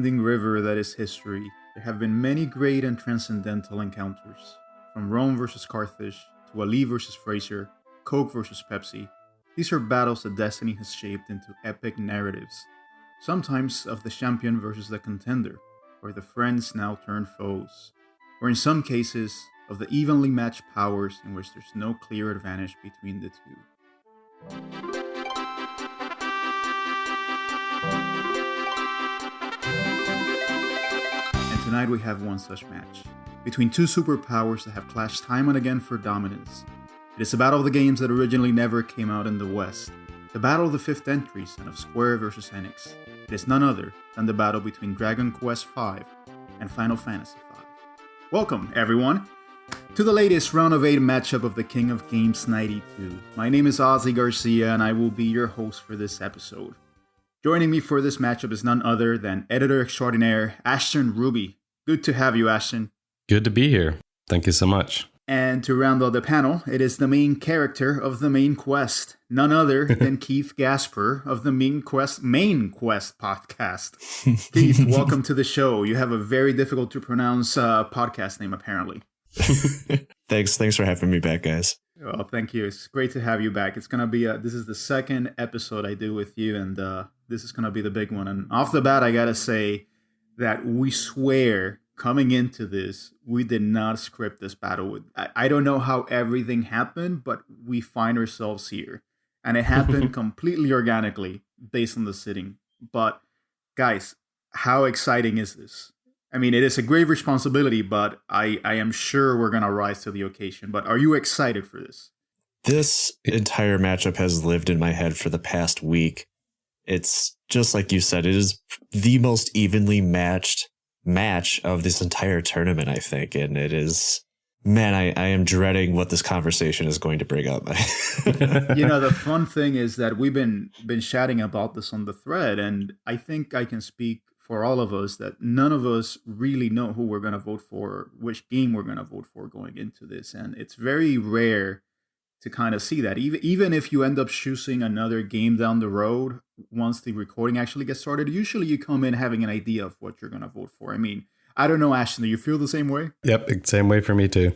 winding river that is history, there have been many great and transcendental encounters. From Rome versus Carthage, to Ali versus Fraser, Coke versus Pepsi, these are battles that destiny has shaped into epic narratives, sometimes of the champion versus the contender, or the friends now turned foes, or in some cases, of the evenly matched powers in which there's no clear advantage between the two. And tonight we have one such match, between two superpowers that have clashed time and again for dominance. It is a battle of the games that originally never came out in the West, the battle of the fifth entries and of Square versus Enix. It is none other than the battle between Dragon Quest V and Final Fantasy V. Welcome, everyone, to the latest round of 8 matchup of the King of Games 92. My name is Ozzy Garcia and I will be your host for this episode. Joining me for this matchup is none other than editor extraordinaire Ashton Ruby. Good to have you, Ashton. Good to be here. Thank you so much. And to round out the panel, it is the main character of the main quest, none other than Keith Gasper of the Main Quest podcast. Keith, welcome to the show. You have a very difficult to pronounce podcast name, apparently. Thanks for having me back, guys. Well, thank you. It's great to have you back. It's gonna be this is the second episode I do with you, and this is gonna be the big one. And off the bat, I gotta say that we swear, coming into this, we did not script this battle. I don't know how everything happened, but we find ourselves here. And it happened completely organically based on the sitting. But guys, how exciting is this? I mean, it is a grave responsibility, but I am sure we're going to rise to the occasion. But are you excited for this? This entire matchup has lived in my head for the past week. It's just like you said, it is the most evenly matched match of this entire tournament, I think. And it is, man, I am dreading what this conversation is going to bring up. The fun thing is that we've been chatting about this on the thread, and I think I can speak for all of us that none of us really know who we're going to vote for, which game we're going to vote for going into this. And it's very rare to kind of see that. Even if you end up choosing another game down the road, once the recording actually gets started, usually you come in having an idea of what you're going to vote for. I mean, I don't know, Ashton, do you feel the same way? Yep, same way for me too.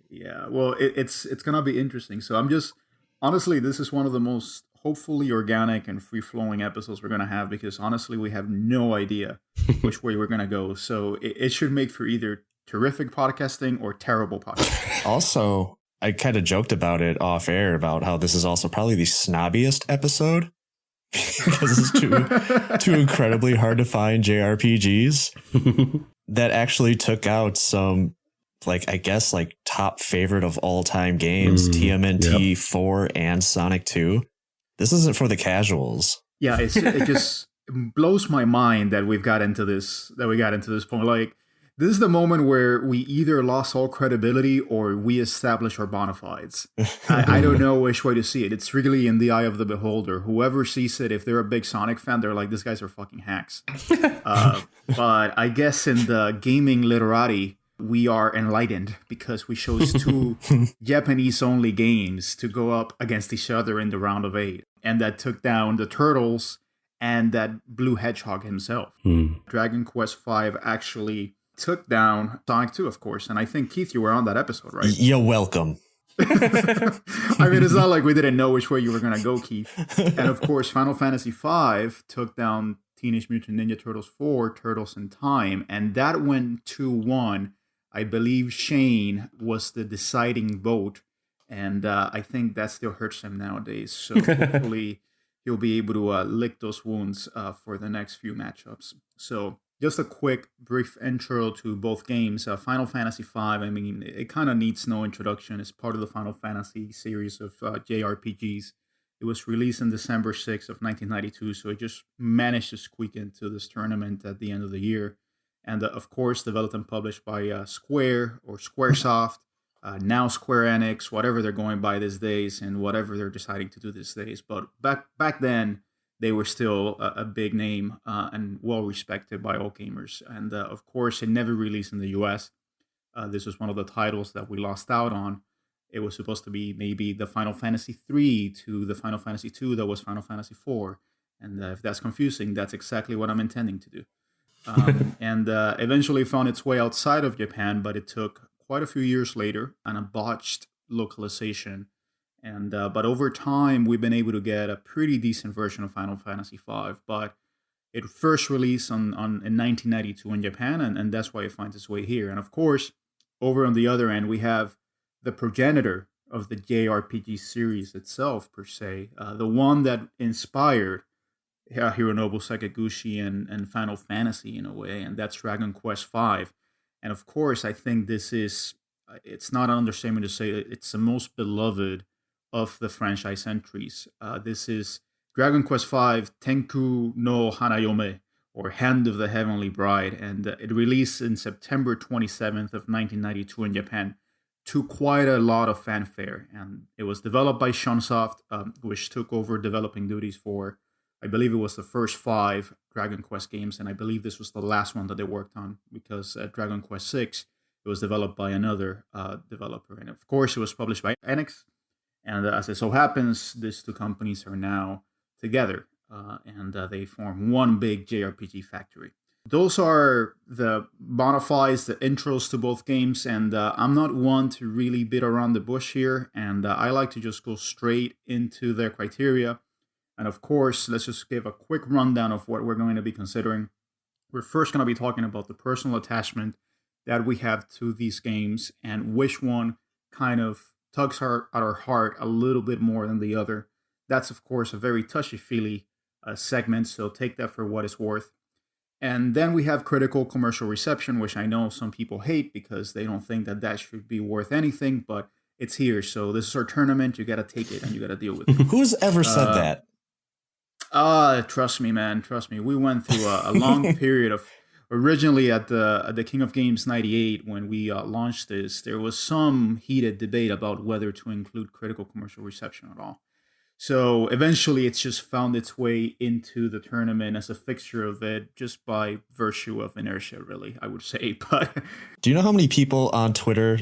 Yeah, well, it's going to be interesting. So honestly, this is one of the most hopefully organic and free-flowing episodes we're going to have, because honestly, we have no idea which way we're going to go. So it should make for either terrific podcasting or terrible podcasting. Also, I kind of joked about it off air about how this is also probably the snobbiest episode because it's too incredibly hard to find JRPGs that actually took out some, top favorite of all time games, TMNT 4 and Sonic 2. This isn't for the casuals. Yeah, it just blows my mind that we got into this point. Like, this is the moment where we either lost all credibility or we establish our bona fides. I don't know which way to see it. It's really in the eye of the beholder. Whoever sees it, if they're a big Sonic fan, they're like, these guys are fucking hacks. But I guess in the gaming literati, we are enlightened because we chose two Japanese-only games to go up against each other in the round of 8. And that took down the Turtles and that Blue Hedgehog himself. Dragon Quest V actually took down Sonic 2, of course. And I think, Keith, you were on that episode, right? You're welcome. I mean, it's not like we didn't know which way you were going to go, Keith. And of course, Final Fantasy V took down Teenage Mutant Ninja Turtles 4, Turtles in Time. And that went 2-1. I believe Shane was the deciding vote. And I think that still hurts him nowadays. So hopefully he'll be able to lick those wounds for the next few matchups. So just a quick, brief intro to both games. Final Fantasy V, I mean, it kind of needs no introduction. It's part of the Final Fantasy series of JRPGs. It was released on December 6th of 1992, so it just managed to squeak into this tournament at the end of the year. And of course, developed and published by Square or Squaresoft, now Square Enix, whatever they're going by these days and whatever they're deciding to do these days. But back then, they were still a big name and well-respected by all gamers. And of course, it never released in the US. This was one of the titles that we lost out on. It was supposed to be maybe the Final Fantasy 3 to the Final Fantasy 2 that was Final Fantasy 4. And if that's confusing, that's exactly what I'm intending to do. and eventually found its way outside of Japan, but it took quite a few years later and a botched localization. And but over time, we've been able to get a pretty decent version of Final Fantasy V. But it first released in 1992 in Japan, and that's why it finds its way here. And of course, over on the other end, we have the progenitor of the JRPG series itself, per se, the one that inspired Hironobu Sakaguchi and Final Fantasy in a way, and that's Dragon Quest V. And of course, I think it's not an understatement to say that it's the most beloved of the franchise entries. This is Dragon Quest V Tenku no Hanayome, or Hand of the Heavenly Bride, and it released in September 27th of 1992 in Japan to quite a lot of fanfare. And it was developed by Shunsoft, which took over developing duties for, I believe it was the first 5 Dragon Quest games, and I believe this was the last one that they worked on, because Dragon Quest VI, it was developed by another developer. And of course, it was published by Enix. And as it so happens, these two companies are now together, and they form one big JRPG factory. Those are the bona fides, the intros to both games, and I'm not one to really beat around the bush here, and I like to just go straight into their criteria. And of course, let's just give a quick rundown of what we're going to be considering. We're first going to be talking about the personal attachment that we have to these games, and which one kind of tugs at our heart a little bit more than the other. That's, of course, a very touchy-feely segment, so take that for what it's worth. And then we have critical commercial reception, which I know some people hate because they don't think that should be worth anything, but it's here. So this is our tournament. You got to take it and you got to deal with it. Who's ever said that? Trust me, man. Trust me. We went through a long period of, originally at the King of Games 98, when we launched this, there was some heated debate about whether to include critical commercial reception at all. So eventually it's just found its way into the tournament as a fixture of it, just by virtue of inertia, really, I would say. But do you know how many people on Twitter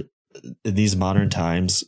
in these modern times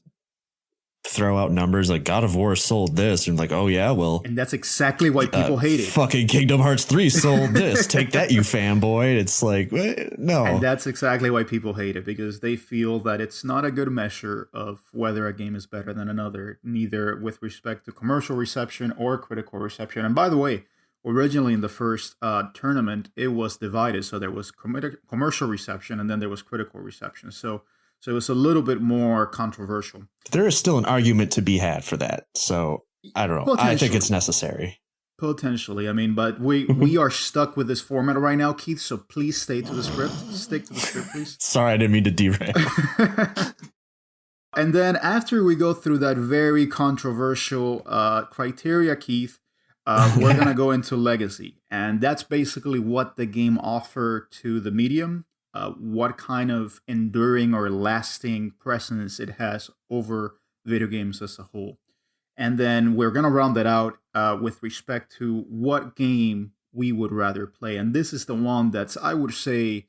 throw out numbers like God of War sold this, and like, oh yeah, well, and that's exactly why people hate it. Fucking Kingdom Hearts 3 sold this. Take that, you fanboy. It's like, no. And that's exactly why people hate it, because they feel that it's not a good measure of whether a game is better than another, neither with respect to commercial reception or critical reception. And by the way, originally in the first tournament, it was divided. So there was commercial reception and then there was critical reception. So it was a little bit more controversial. There is still an argument to be had for that. So I don't know. I think it's necessary. Potentially. I mean, but we are stuck with this format right now, Keith. So please stay to the script. Stick to the script, please. Sorry, I didn't mean to derail. And then after we go through that very controversial criteria, Keith, we're going to go into legacy. And that's basically what the game offered to the medium. What kind of enduring or lasting presence it has over video games as a whole. And then we're going to round that out with respect to what game we would rather play. And this is the one that's, I would say,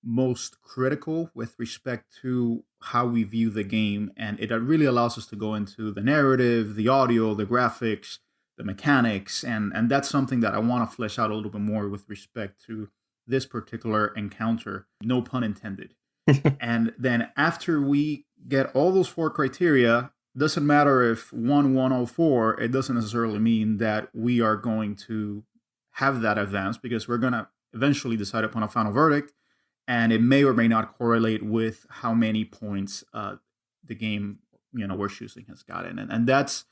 most critical with respect to how we view the game. And it really allows us to go into the narrative, the audio, the graphics, the mechanics. And that's something that I want to flesh out a little bit more with respect to this particular encounter, no pun intended. And then after we get all those 4 criteria, doesn't matter if 1 won all 4, it doesn't necessarily mean that we are going to have that advance, because we're going to eventually decide upon a final verdict, and it may or may not correlate with how many points the game we're choosing has gotten. And that's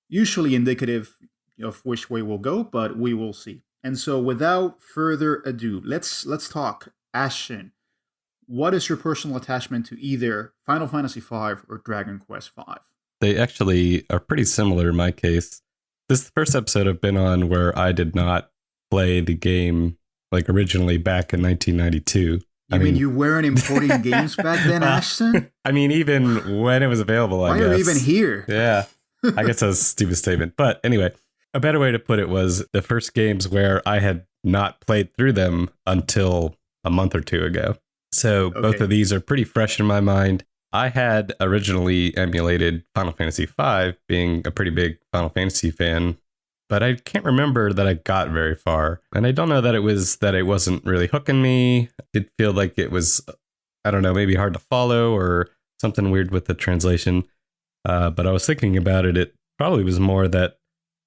usually indicative of which way we'll go, but we will see. And so without further ado, let's talk. Ashton, what is your personal attachment to either Final Fantasy V or Dragon Quest V? They actually are pretty similar in my case. This is the first episode I've been on where I did not play the game like originally back in 1992. I mean, you weren't importing games back then, Ashton? I mean, even when it was available, Why are you even here? Yeah, I guess that's a stupid statement. But anyway, a better way to put it was the first games where I had not played through them until a month or 2 ago. So both of these are pretty fresh in my mind. I had originally emulated Final Fantasy V, being a pretty big Final Fantasy fan but I can't remember that I got very far. And I don't know that it wasn't really hooking me. It feel like it was, I don't know, maybe hard to follow or something weird with the translation. But I was thinking about it. It probably was more that,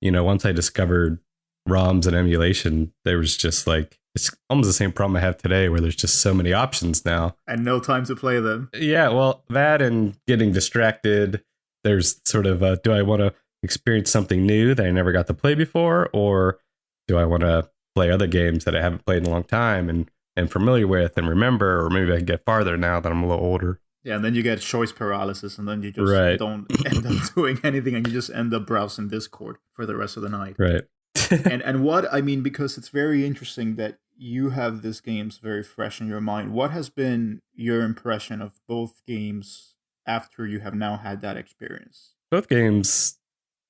once I discovered ROMs and emulation, there was just like, it's almost the same problem I have today where there's just so many options now. And no time to play them. Yeah, well, that and getting distracted. There's sort of, do I want to experience something new that I never got to play before? Or do I want to play other games that I haven't played in a long time and familiar with and remember? Or maybe I can get farther now that I'm a little older. Yeah, and then you get choice paralysis, and then you just don't end up doing anything, and you just end up browsing Discord for the rest of the night. Right. and what I mean, because it's very interesting that you have these games very fresh in your mind. What has been your impression of both games after you have now had that experience? Both games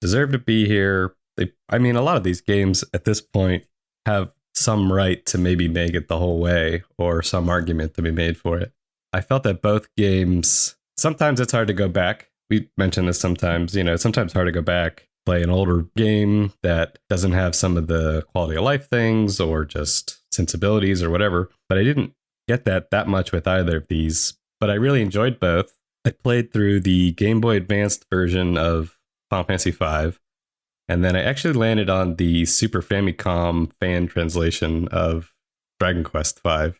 deserve to be here. A lot of these games at this point have some right to maybe make it the whole way or some argument to be made for it. I felt that both games, sometimes it's hard to go back. We mentioned this sometimes, sometimes hard to go back, play an older game that doesn't have some of the quality of life things or just sensibilities or whatever. But I didn't get that much with either of these, but I really enjoyed both. I played through the Game Boy Advanced version of Final Fantasy V, and then I actually landed on the Super Famicom fan translation of Dragon Quest V.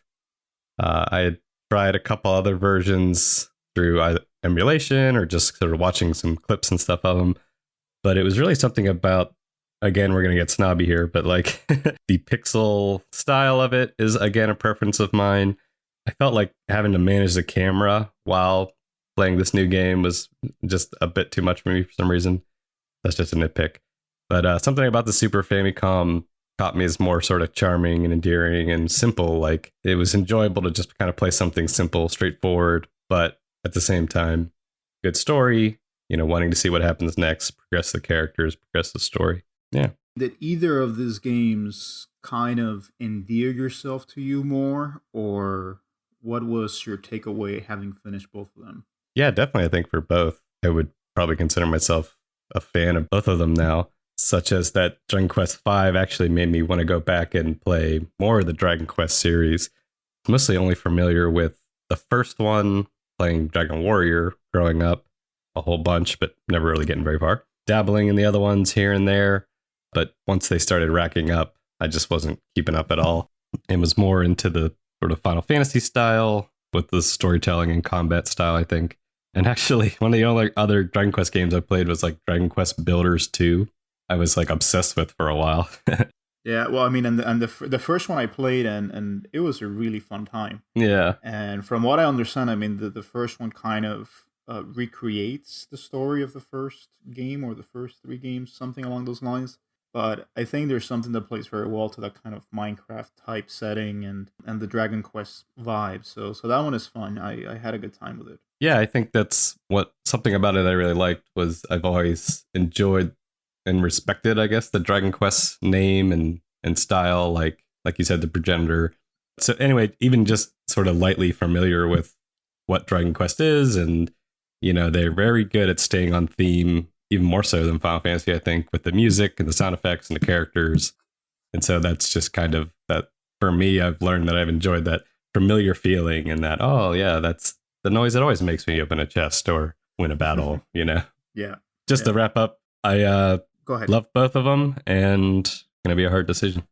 I had tried a couple other versions through either emulation or just sort of watching some clips and stuff of them. But it was really something about, again, we're going to get snobby here, but like the pixel style of it is, again, a preference of mine. I felt like having to manage the camera while playing this new game was just a bit too much for me for some reason. That's just a nitpick. But something about the Super Famicom caught me as more sort of charming and endearing and simple. Like it was enjoyable to just kind of play something simple, straightforward, but at the same time, good story, wanting to see what happens next, progress the characters, progress the story. Yeah. Did either of these games kind of endear yourself to you more, or what was your takeaway having finished both of them? Yeah, definitely. I think for both, I would probably consider myself a fan of both of them now. Such as that Dragon Quest V actually made me want to go back and play more of the Dragon Quest series. Mostly only familiar with the first one, playing Dragon Warrior growing up a whole bunch, but never really getting very far. Dabbling in the other ones here and there. But once they started racking up, I just wasn't keeping up at all and was more into the sort of Final Fantasy style with the storytelling and combat style, I think. And actually, one of the only other Dragon Quest games I played was like Dragon Quest Builders 2. I was like obsessed with for a while. Yeah, well, I mean, and the first one I played, and it was a really fun time. Yeah. And from what I understand, I mean, the first one kind of recreates the story of the first game or the first three games, something along those lines. But I think there's something that plays very well to that kind of Minecraft type setting and the Dragon Quest vibe. So that one is fun. I had a good time with it. Yeah, I think that's something about it I really liked was I've always enjoyed and respected, I guess, the Dragon Quest name and style, like you said, the progenitor. So anyway, even just sort of lightly familiar with what Dragon Quest is, and they're very good at staying on theme, even more so than Final Fantasy, I think, with the music and the sound effects and the characters. And so that's just kind of that for me. I've learned that I've enjoyed that familiar feeling and that, oh yeah, that's the noise that always makes me open a chest or win a battle. Yeah. Just to wrap up, I go ahead. Love both of them, and going to be a hard decision.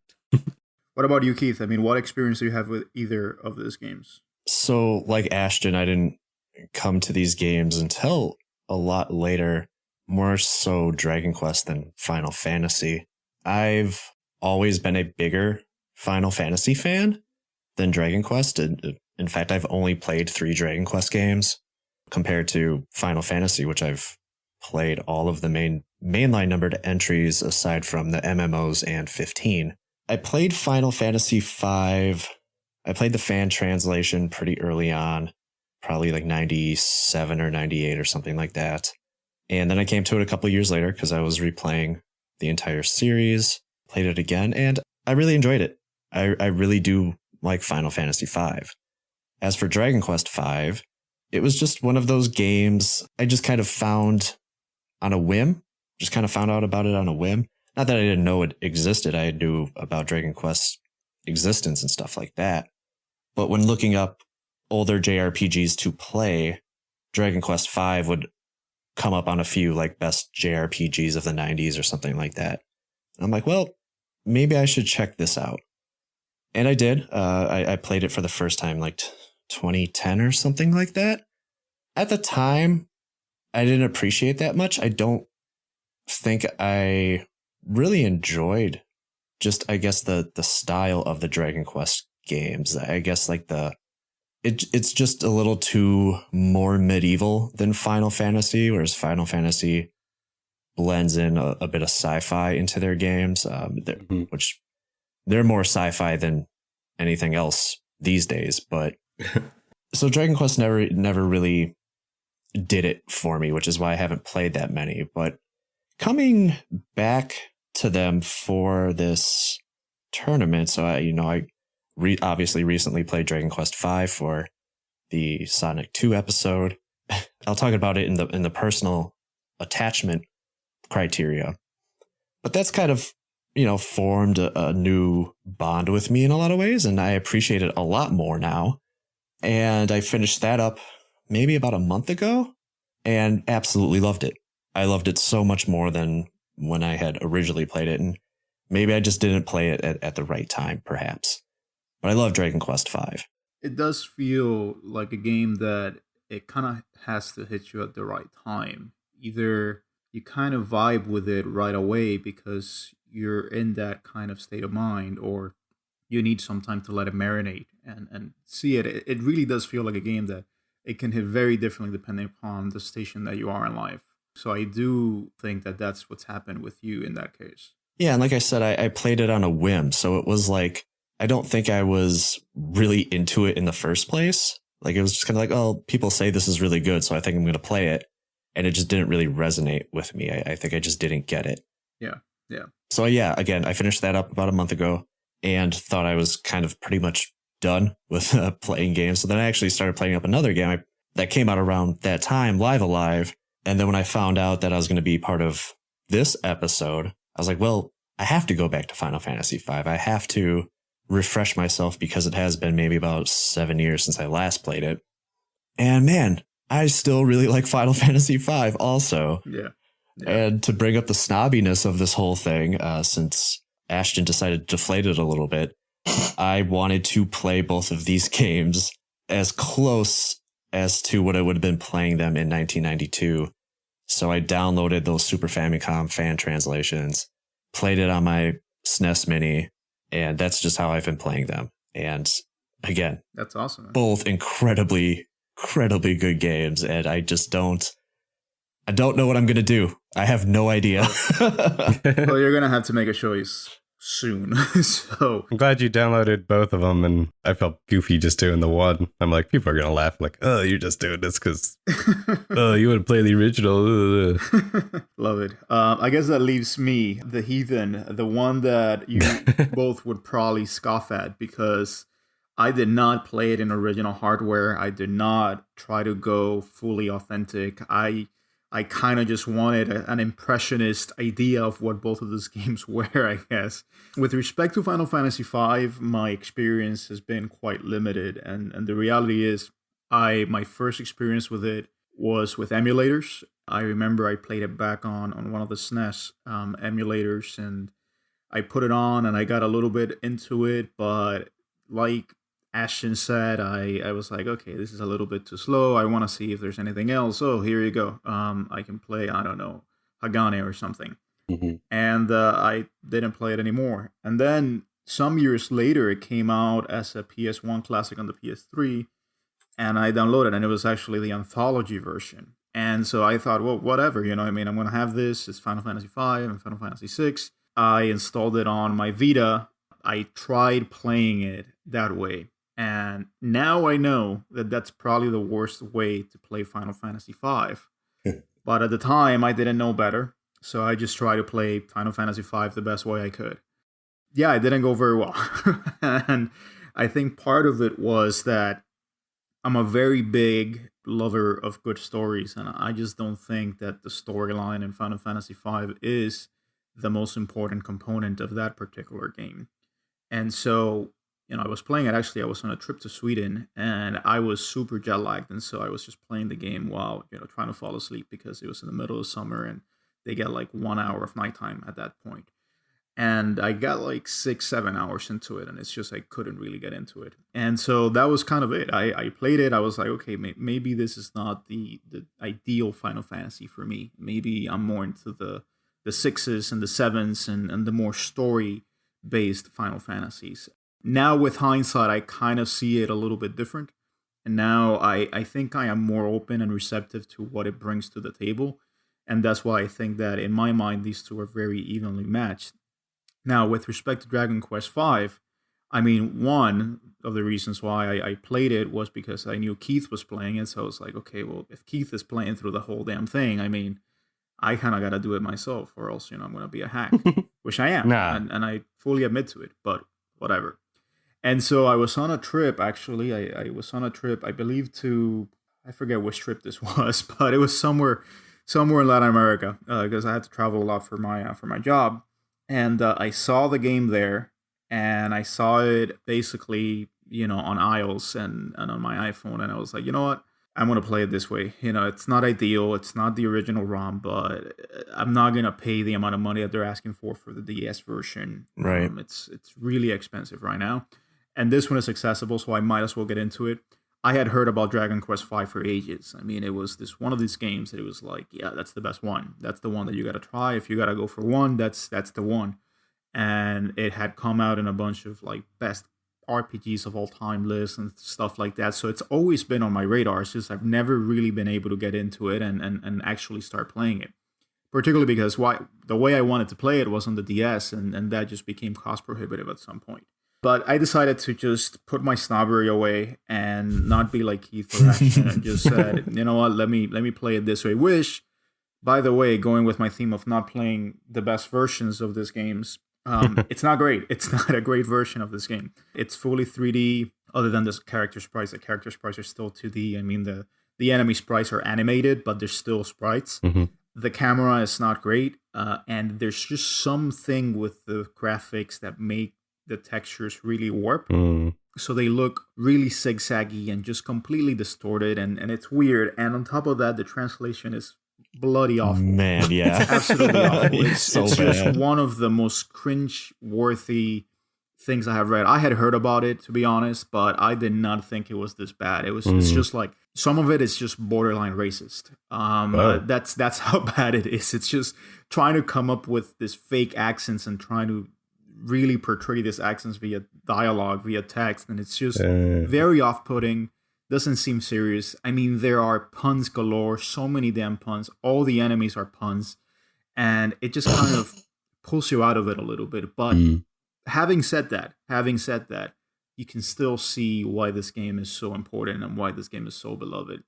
What about you, Keith? I mean, what experience do you have with either of those games? So, like Ashton, I didn't come to these games until a lot later, more so Dragon Quest than Final Fantasy. I've always been a bigger Final Fantasy fan than Dragon Quest. In fact, I've only played 3 Dragon Quest games compared to Final Fantasy, which I've played all of the mainline numbered entries aside from the MMOs and 15. I played Final Fantasy V. I played the fan translation pretty early on, probably like 97 or 98 or something like that. And then I came to it a couple years later because I was replaying the entire series, played it again, and I really enjoyed it. I really do like Final Fantasy V. As for Dragon Quest V, it was just one of those games I just kind of found on a whim, just kind of found out about it on a whim. Not that I didn't know it existed. I knew about Dragon Quest's existence and stuff like that. But when looking up older JRPGs to play, Dragon Quest V would come up on a few like best JRPGs of the 90s or something like that. And I'm like, well, maybe I should check this out. And I did. I played it for the first time like 2010 or something like that. At the time, I didn't appreciate that much. I don't think I really enjoyed just, I guess, the style of the Dragon Quest games. I guess like it's just a little too more medieval than Final Fantasy, whereas Final Fantasy blends in a bit of sci-fi into their games, which they're more sci-fi than anything else these days. But so Dragon Quest never really did it for me, which is why I haven't played that many. But coming back to them for this tournament, so I obviously recently played Dragon Quest V for the Sonic 2 episode. I'll talk about it in the personal attachment criteria. But that's kind of, formed a new bond with me in a lot of ways, and I appreciate it a lot more now. And I finished that up maybe about a month ago and absolutely loved it. I loved it so much more than when I had originally played it, and maybe I just didn't play it at the right time, perhaps. But I love Dragon Quest V. It does feel like a game that it kind of has to hit you at the right time. Either you kind of vibe with it right away because you're in that kind of state of mind, or you need some time to let it marinate and see it. It really does feel like a game that it can hit very differently depending upon the station that you are in life. So I do think that that's what's happened with you in that case. Yeah, and like I said, I played it on a whim. So it was like, I don't think I was really into it in the first place. Like, it was just kind of like, oh, people say this is really good, so I think I'm going to play it. And it just didn't really resonate with me. I think I just didn't get it. Yeah. So yeah, again, I finished that up about a month ago and thought I was kind of pretty much done with playing games. So then I actually started playing up another game that came out around that time, Live Alive. And then when I found out that I was going to be part of this episode, I was like, well, I have to go back to Final Fantasy V. I have to refresh myself because it has been maybe about 7 years since I last played it. And man, I still really like Final Fantasy V also. Yeah. And to bring up the snobbiness of this whole thing, since Ashton decided to deflate it a little bit, I wanted to play both of these games as close as to what I would have been playing them in 1992. So I downloaded those Super Famicom fan translations, played it on my SNES Mini, and that's just how I've been playing them. And again, that's awesome, man. Both incredibly good games, and I don't know what I'm going to do. I have no idea. Well, you're going to have to make a choice soon. So I'm glad you downloaded both of them, and I felt goofy just doing the one. I'm like, people are going to laugh like, oh, you're just doing this because, oh, you want to play the original. Love it. I guess that leaves me, the heathen, the one that you both would probably scoff at because I did not play it in original hardware. I did not try to go fully authentic. I kind of just wanted an impressionist idea of what both of those games were, I guess. With respect to Final Fantasy V, my experience has been quite limited. And the reality is, my first experience with it was with emulators. I remember I played it back on one of the SNES emulators, and I put it on and I got a little bit into it, but like Ashton said, I was like, okay, this is a little bit too slow. I want to see if there's anything else. Oh, here you go. I can play, I don't know, Hagane or something. Mm-hmm. And I didn't play it anymore. And then some years later, it came out as a PS1 classic on the PS3. And I downloaded it, and it was actually the anthology version. And so I thought, well, whatever, I'm going to have this. It's Final Fantasy V and Final Fantasy VI. I installed it on my Vita. I tried playing it that way. And now I know that that's probably the worst way to play Final Fantasy V. But at the time, I didn't know better. So I just tried to play Final Fantasy V the best way I could. Yeah, it didn't go very well. And I think part of it was that I'm a very big lover of good stories. And I just don't think that the storyline in Final Fantasy V is the most important component of that particular game. And so, I was playing it. Actually, I was on a trip to Sweden and I was super jet lagged. And so I was just playing the game while, trying to fall asleep because it was in the middle of summer and they get like 1 hour of nighttime at that point. And I got like 6-7 hours into it, and it's just I couldn't really get into it. And so that was kind of it. I played it. I was like, okay, maybe this is not the ideal Final Fantasy for me. Maybe I'm more into the sixes and the sevens and the more story-based Final Fantasies. Now with hindsight, I kind of see it a little bit different. And now I think I am more open and receptive to what it brings to the table. And that's why I think that in my mind, these two are very evenly matched. Now, with respect to Dragon Quest V, I mean, one of the reasons why I played it was because I knew Keith was playing it. So I was like, okay, well, if Keith is playing through the whole damn thing, I mean, I kind of got to do it myself or else, I'm going to be a hack, which I am. Nah. And I fully admit to it, but whatever. And so I was on a trip, actually. I was on a trip, I believe I forget which trip this was, but it was somewhere in Latin America because I had to travel a lot for my job. And I saw the game there, and I saw it basically, on iOS and on my iPhone. And I was like, you know what? I'm going to play it this way. It's not ideal. It's not the original ROM, but I'm not going to pay the amount of money that they're asking for the DS version. Right. It's really expensive right now. And this one is accessible, so I might as well get into it. I had heard about Dragon Quest V for ages. I mean, it was one of these games that it was like, yeah, that's the best one. That's the one that you got to try. If you got to go for one, that's the one. And it had come out in a bunch of like best RPGs of all time lists and stuff like that. So it's always been on my radar. It's just I've never really been able to get into it and actually start playing it. Particularly because the way I wanted to play it was on the DS, and that just became cost prohibitive at some point. But I decided to just put my snobbery away and not be like Keith or Action and just said, you know what, let me play it this way. Which, by the way, going with my theme of not playing the best versions of these games, it's not great. It's not a great version of this game. It's fully 3D, other than the character sprites. The character sprites are still 2D. I mean, the enemy sprites are animated, but they're still sprites. Mm-hmm. The camera is not great, and there's just something with the graphics that make the textures really warp. So they look really zigzaggy and just completely distorted, and it's weird. And on top of that, the translation is bloody awful. Man, yeah. It's absolutely awful. It's so it's bad. just one of the most cringe-worthy things I have read. I had heard about it, to be honest, but I did not think it was this bad. It's just like, some of it is just borderline racist. That's how bad it is. It's just trying to come up with this fake accents and trying to really portray these accents via dialogue, via text, and it's just very off-putting. Doesn't seem serious. I mean, there are puns galore, so many damn puns. All the enemies are puns, and it just kind of pulls you out of it a little bit. But having said that, you can still see why this game is so important and why this game is so beloved.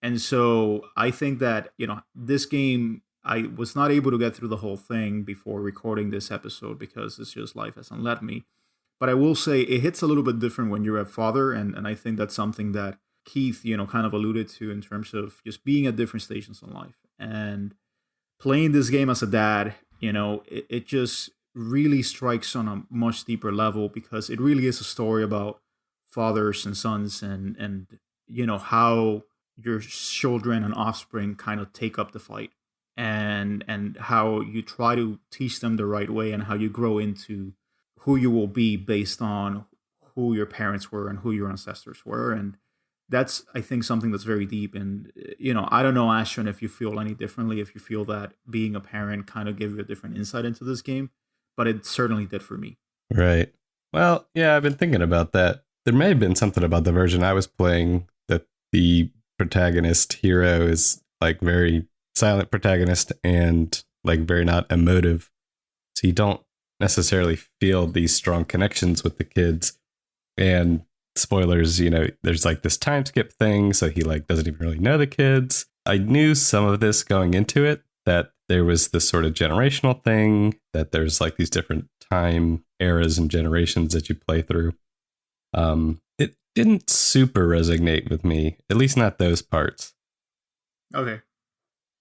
And so I think that, this game, I was not able to get through the whole thing before recording this episode because it's just life hasn't let me. But I will say it hits a little bit different when you're a father, and I think that's something that Keith, kind of alluded to in terms of just being at different stations in life. And playing this game as a dad, it just really strikes on a much deeper level because it really is a story about fathers and sons and how your children and offspring kind of take up the fight. And how you try to teach them the right way and how you grow into who you will be based on who your parents were and who your ancestors were. And that's, I think, something that's very deep. And, I don't know, Ashton, if you feel any differently, if you feel that being a parent kind of gave you a different insight into this game, but it certainly did for me. Right. Well, yeah, I've been thinking about that. There may have been something about the version I was playing that the protagonist hero is like very silent protagonist and like very not emotive. So you don't necessarily feel these strong connections with the kids. And spoilers, there's like this time skip thing. So he like doesn't even really know the kids. I knew some of this going into it, that there was this sort of generational thing, that there's like these different time eras and generations that you play through. It didn't super resonate with me, at least not those parts. Okay.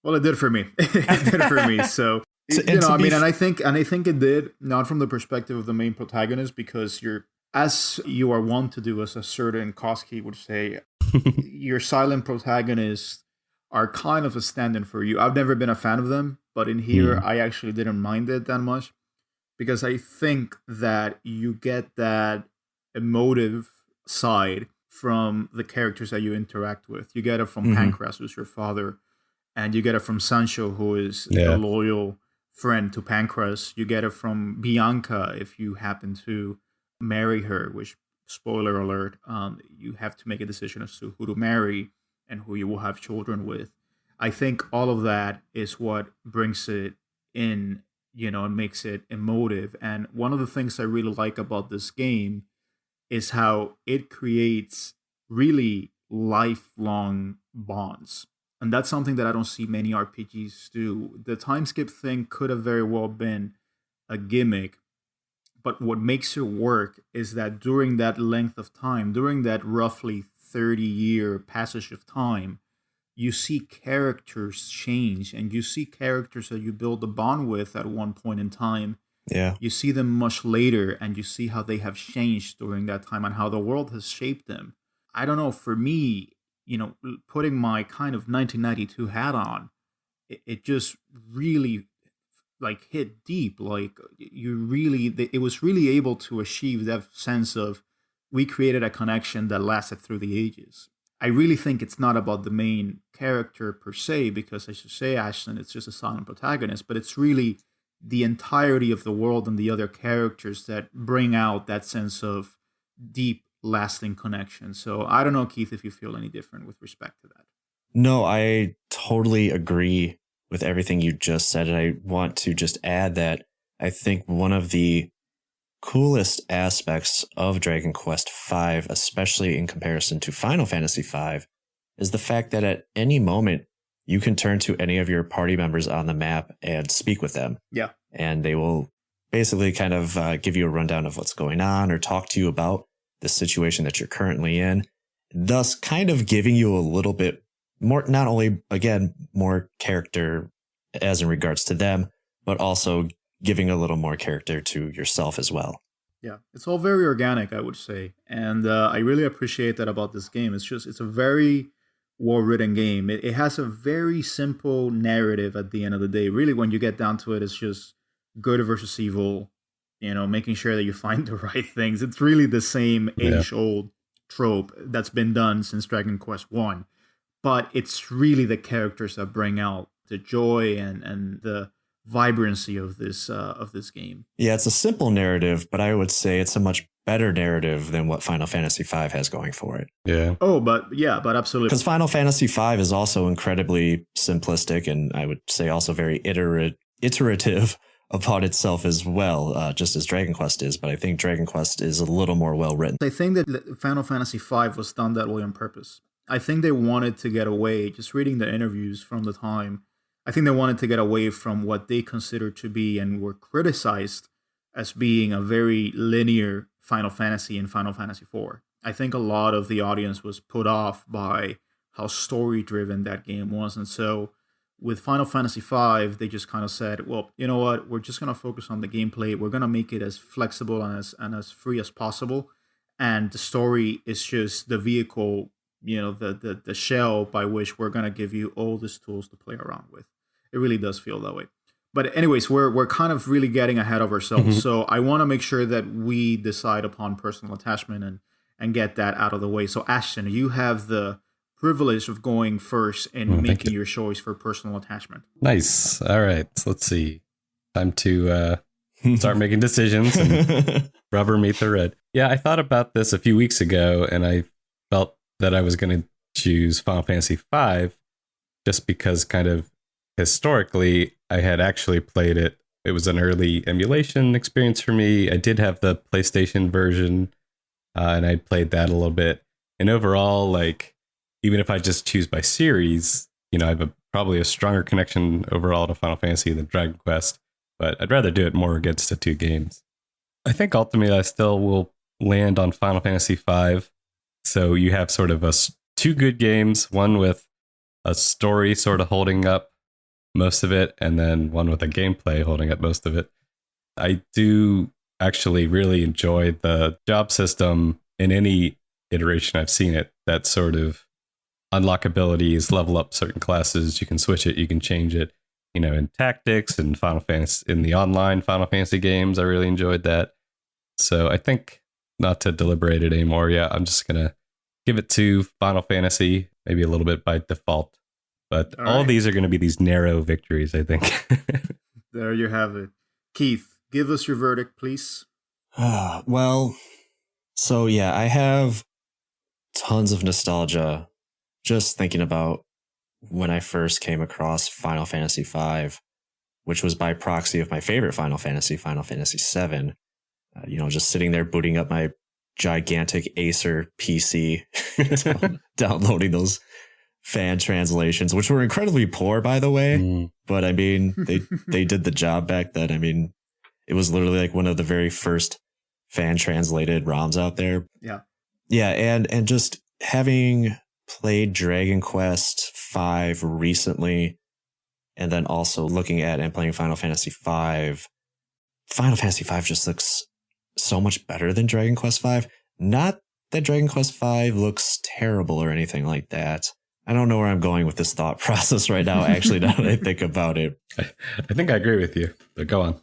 Well, it did for me. It did for me. So And I think it did not from the perspective of the main protagonist, because as you are wont to do, as a certain Koski would say, your silent protagonists are kind of a stand-in for you. I've never been a fan of them, but in here, I actually didn't mind it that much, because I think that you get that emotive side from the characters that you interact with. You get it from Pancras, who's your father, and you get it from Sancho, who is a loyal friend to Pancras. You get it from Bianca if you happen to marry her, which, spoiler alert, you have to make a decision as to who to marry and who you will have children with. I think all of that is what brings it in, and makes it emotive. And one of the things I really like about this game is how it creates really lifelong bonds. And that's something that I don't see many RPGs do. The time skip thing could have very well been a gimmick, but what makes it work is that during that length of time, during that roughly 30-year passage of time, you see characters change, and you see characters that you build a bond with at one point in time. Yeah. You see them much later, and you see how they have changed during that time and how the world has shaped them. I don't know, for me, putting my kind of 1992 hat on, it just really hit deep. It was really able to achieve that sense of, we created a connection that lasted through the ages. I really think it's not about the main character per se, because, as you say, Ashton, it's just a silent protagonist, but it's really the entirety of the world and the other characters that bring out that sense of deep, lasting connection. So I don't know, Keith, if you feel any different with respect to that. No, I totally agree with everything you just said. And I want to just add that I think one of the coolest aspects of Dragon Quest V, especially in comparison to Final Fantasy V, is the fact that at any moment you can turn to any of your party members on the map and speak with them. Yeah. And they will basically kind of give you a rundown of what's going on or talk to you about the situation that you're currently in, thus kind of giving you a little bit more, not only, again, more character as in regards to them, but also giving a little more character to yourself as well. Yeah, it's all very organic, I would say. And I really appreciate that about this game. It's a very well-written game. It has a very simple narrative at the end of the day. Really, when you get down to it, it's just good versus evil, making sure that you find the right things. It's really the same age-old trope that's been done since Dragon Quest 1. But it's really the characters that bring out the joy and the vibrancy of this game. Yeah, it's a simple narrative, but I would say it's a much better narrative than what Final Fantasy V has going for it. Yeah. Oh, but absolutely. Because Final Fantasy V is also incredibly simplistic, and I would say also very iterative about itself as well, just as Dragon Quest is. But I think Dragon Quest is a little more well written. I think that Final Fantasy V was done that way on purpose. I think they wanted to get away, just reading the interviews from the time, I think they wanted to get away from what they considered to be and were criticized as being a very linear Final Fantasy in Final Fantasy IV. I think a lot of the audience was put off by how story-driven that game was. And so with Final Fantasy V, they just kind of said, well, you know what? We're just going to focus on the gameplay. We're going to make it as flexible and as free as possible. And the story is just the vehicle, the shell by which we're going to give you all these tools to play around with. It really does feel that way. But anyways, we're kind of really getting ahead of ourselves. Mm-hmm. So I want to make sure that we decide upon personal attachment and get that out of the way. So Ashton, you have the privilege of going first and making your choice for personal attachment. Nice. All right. So let's see. Time to start making decisions and rubber meet the road. Yeah, I thought about this a few weeks ago, and I felt that I was going to choose Final Fantasy V just because kind of historically I had actually played it. It was an early emulation experience for me. I did have the PlayStation version, and I played that a little bit. And overall, even if I just choose by series, I have probably a stronger connection overall to Final Fantasy than Dragon Quest, but I'd rather do it more against the two games. I think ultimately I still will land on Final Fantasy V. So you have sort of two good games, one with a story sort of holding up most of it, and then one with a gameplay holding up most of it. I do actually really enjoy the job system in any iteration I've seen it. That sort of unlock abilities, level up certain classes. You can switch it, you can change it. In tactics and Final Fantasy, in the online Final Fantasy games, I really enjoyed that. So I think, not to deliberate it anymore, yeah, I'm just gonna give it to Final Fantasy, maybe a little bit by default. But all these are going to be these narrow victories, I think. There you have it. Keith, give us your verdict, please. Well, so yeah, I have tons of nostalgia just thinking about when I first came across Final Fantasy V, which was by proxy of my favorite Final Fantasy, Final Fantasy VII. Just sitting there booting up my gigantic Acer PC, downloading those fan translations, which were incredibly poor, by the way. But I mean, they did the job back then. I mean, it was literally like one of the very first fan translated ROMs out there. Yeah, and just having played Dragon Quest V recently, and then also looking at and playing Final Fantasy V, Final Fantasy V just looks so much better than Dragon Quest V. Not that Dragon Quest V looks terrible or anything like that. I don't know where I'm going with this thought process right now, actually, now that I think about it. I think I agree with you, but go on.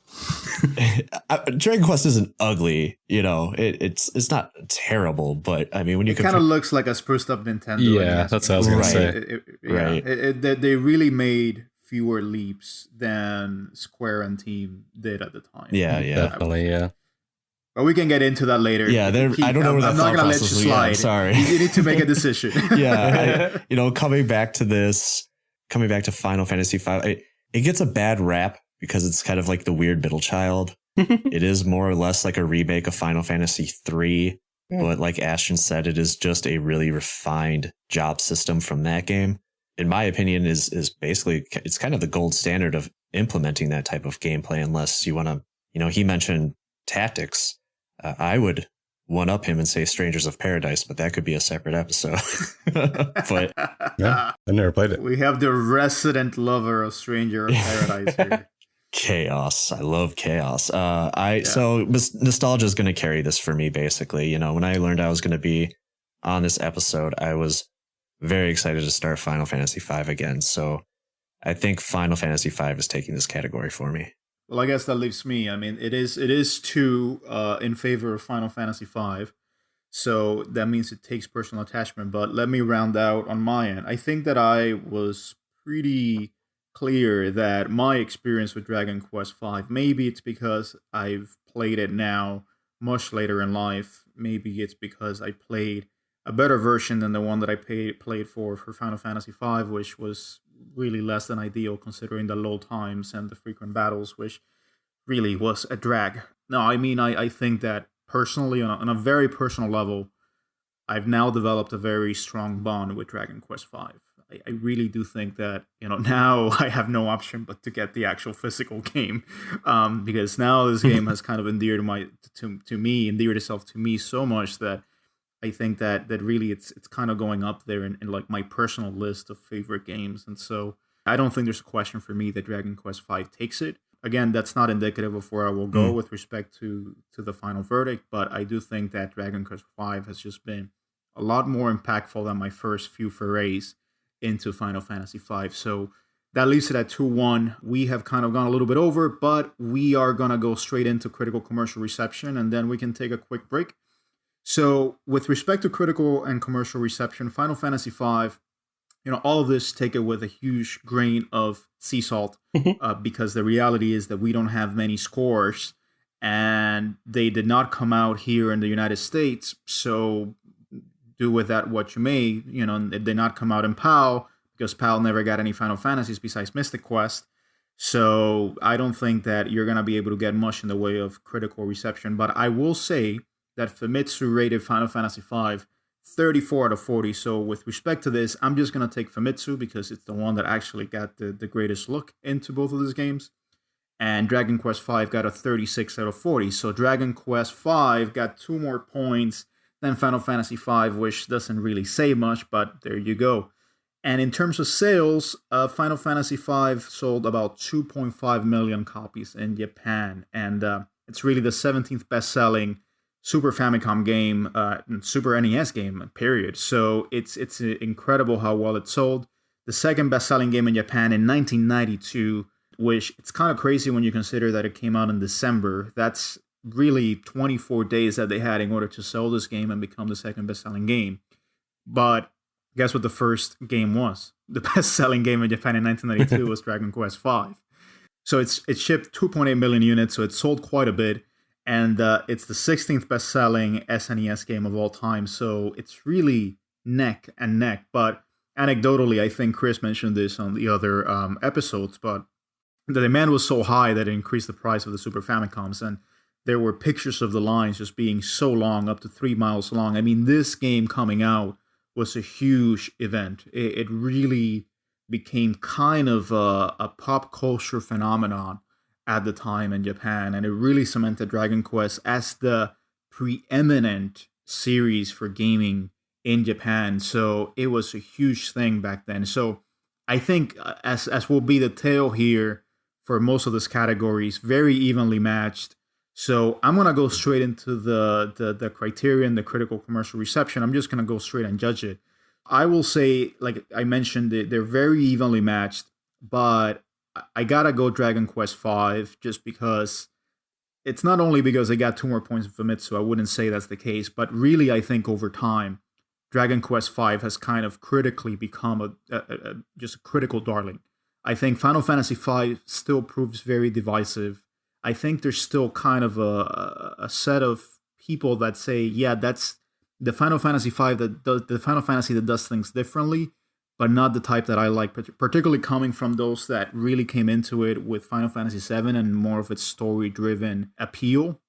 Dragon Quest isn't ugly, it's not terrible, but I mean, when you kind of looks like a spruced up Nintendo. Yeah, that's what I was going to say. Right. They really made fewer leaps than Square and Team did at the time. Yeah. Definitely, yeah. But we can get into that later. Yeah, I don't know where that I'm not going to let you slide. I'm sorry. You need to make a decision. Yeah, coming back to Final Fantasy V, it gets a bad rap because it's kind of like the weird middle child. It is more or less like a remake of Final Fantasy III, but like Ashton said, it is just a really refined job system from that game. In my opinion, is basically, it's kind of the gold standard of implementing that type of gameplay, unless you want to, he mentioned tactics. I would one-up him and say Strangers of Paradise, but that could be a separate episode. But yeah, I never played it. We have the resident lover of Stranger of Paradise here. Chaos. I love chaos. So nostalgia is going to carry this for me, basically. When I learned I was going to be on this episode, I was very excited to start Final Fantasy V again. So I think Final Fantasy V is taking this category for me. Well, I guess that leaves me. I mean, it is two in favor of Final Fantasy V, so that means it takes personal attachment. But let me round out on my end. I think that I was pretty clear that my experience with Dragon Quest V, maybe it's because I've played it now much later in life. Maybe it's because I played a better version than the one that I played for Final Fantasy V, which was really less than ideal considering the load times and the frequent battles, which really was a drag. No, I mean, I think that personally, on a very personal level, I've now developed a very strong bond with Dragon Quest V. I really do think that, now I have no option but to get the actual physical game, because now this game has kind of endeared itself to me so much that I think that really it's kind of going up there in like my personal list of favorite games. And so I don't think there's a question for me that Dragon Quest V takes it. Again, that's not indicative of where I will go with respect to the final verdict, but I do think that Dragon Quest V has just been a lot more impactful than my first few forays into Final Fantasy V. So that leaves it at 2-1. We have kind of gone a little bit over, but we are going to go straight into critical commercial reception, and then we can take a quick break. So with respect to critical and commercial reception, Final Fantasy V, all of this, take it with a huge grain of sea salt, because the reality is that we don't have many scores, and they did not come out here in the United States. So do with that what you may. They did not come out in PAL, because PAL never got any Final Fantasies besides Mystic Quest. So I don't think that you're going to be able to get much in the way of critical reception. But I will say that Famitsu rated Final Fantasy V 34 out of 40. So with respect to this, I'm just going to take Famitsu because it's the one that actually got the greatest look into both of these games. And Dragon Quest V got a 36 out of 40. So Dragon Quest V got 2 more points than Final Fantasy V, which doesn't really say much, but there you go. And in terms of sales, Final Fantasy V sold about 2.5 million copies in Japan. And it's really the 17th best-selling Super Famicom game, Super NES game, period. So it's incredible how well it sold. The second best-selling game in Japan in 1992, which it's kind of crazy when you consider that it came out in December. That's really 24 days that they had in order to sell this game and become the second best-selling game. But guess what the first game was? The best-selling game in Japan in 1992 was Dragon Quest V. So it shipped 2.8 million units, so it sold quite a bit. And it's the 16th best-selling SNES game of all time. So it's really neck and neck. But anecdotally, I think Chris mentioned this on the other episodes, but the demand was so high that it increased the price of the Super Famicoms. And there were pictures of the lines just being so long, up to 3 miles long. I mean, this game coming out was a huge event. It really became kind of a pop culture phenomenon at the time in Japan, and it really cemented Dragon Quest as the preeminent series for gaming in Japan. So it was a huge thing back then. So I think as will be the tale here for most of these categories, very evenly matched. So I'm gonna go straight into the criterion, the critical commercial reception. I'm just gonna go straight and judge it. I will say, like I mentioned, they're very evenly matched, but I gotta go Dragon Quest V just because it's not only because they got 2 more points from Famitsu. I wouldn't say that's the case, but really I think over time, Dragon Quest V has kind of critically become just a critical darling. I think Final Fantasy V still proves very divisive. I think there's still kind of a set of people that say, yeah, that's the Final Fantasy V the Final Fantasy that does things differently, but not the type that I like, particularly coming from those that really came into it with Final Fantasy VII and more of its story-driven appeal.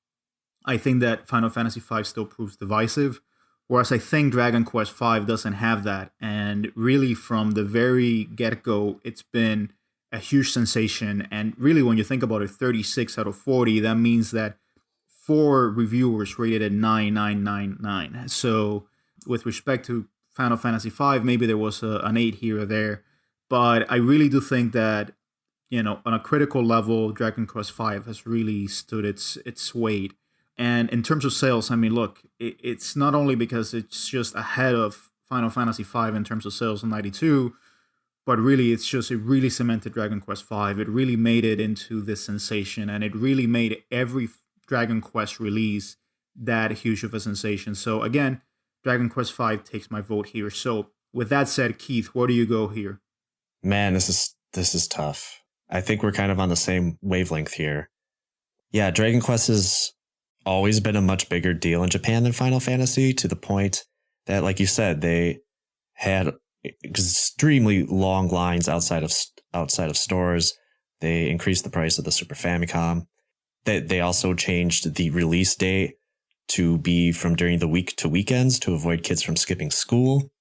I think that Final Fantasy V still proves divisive, whereas I think Dragon Quest V doesn't have that. And really, from the very get-go, it's been a huge sensation. And really, when you think about it, 36 out of 40, that means that 4 reviewers rated it 9,999. So with respect to Final Fantasy V, maybe there was an 8 here or there. But I really do think that, on a critical level, Dragon Quest V has really stood its weight. And in terms of sales, I mean, look, it's not only because it's just ahead of Final Fantasy V in terms of sales in 92, but really it really cemented Dragon Quest V. It really made it into this sensation, and it really made every Dragon Quest release that huge of a sensation. So again, Dragon Quest V takes my vote here. So with that said, Keith, where do you go here? Man, this is tough. I think we're kind of on the same wavelength here. Yeah, Dragon Quest has always been a much bigger deal in Japan than Final Fantasy, to the point that, like you said, they had extremely long lines outside of stores. They increased the price of the Super Famicom. They also changed the release date to be from during the week to weekends to avoid kids from skipping school.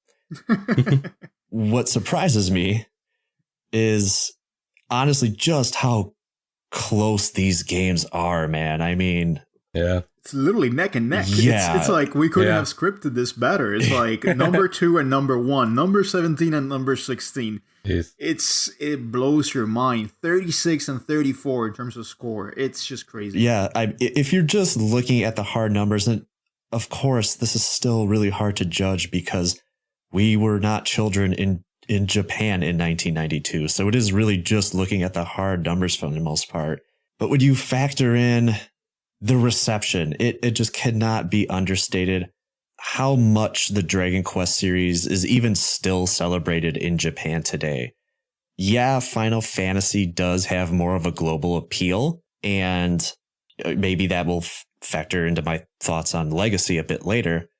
What surprises me is honestly just how close these games are, man. I mean, yeah, it's literally neck and neck. Yeah. It's like we couldn't have scripted this better. It's like number 2 and number 1, number 17 and number 16. Yes. It blows your mind. 36 and 34 in terms of score. It's just crazy. Yeah, if you're just looking at the hard numbers, and of course this is still really hard to judge because we were not children in Japan in 1992. So it is really just looking at the hard numbers for the most part. But when you factor in the reception, it just cannot be understated how much the Dragon Quest series is even still celebrated in Japan today. Yeah, Final Fantasy does have more of a global appeal, and maybe that will factor into my thoughts on Legacy a bit later.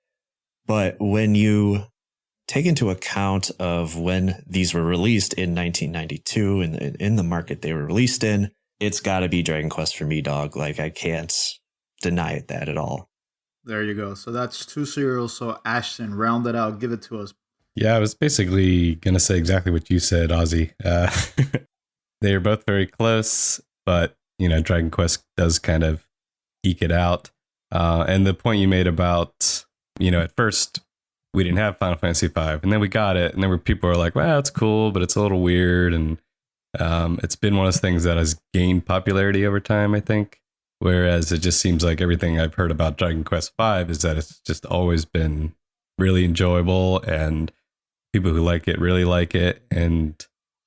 But when you take into account of when these were released in 1992 and in the market they were released in, it's got to be Dragon Quest for me, dog. Like, I can't deny it that at all. There you go. So that's 2-0. So Ashton, round it out. Give it to us. Yeah, I was basically going to say exactly what you said, Ozzy. They are both very close, but, Dragon Quest does kind of eke it out. And the point you made about, at first, we didn't have Final Fantasy V, and then we got it, and then people were like, "Well, it's cool, but it's a little weird." And it's been one of those things that has gained popularity over time, I think. Whereas it just seems like everything I've heard about Dragon Quest V is that it's just always been really enjoyable, and people who like it really like it. And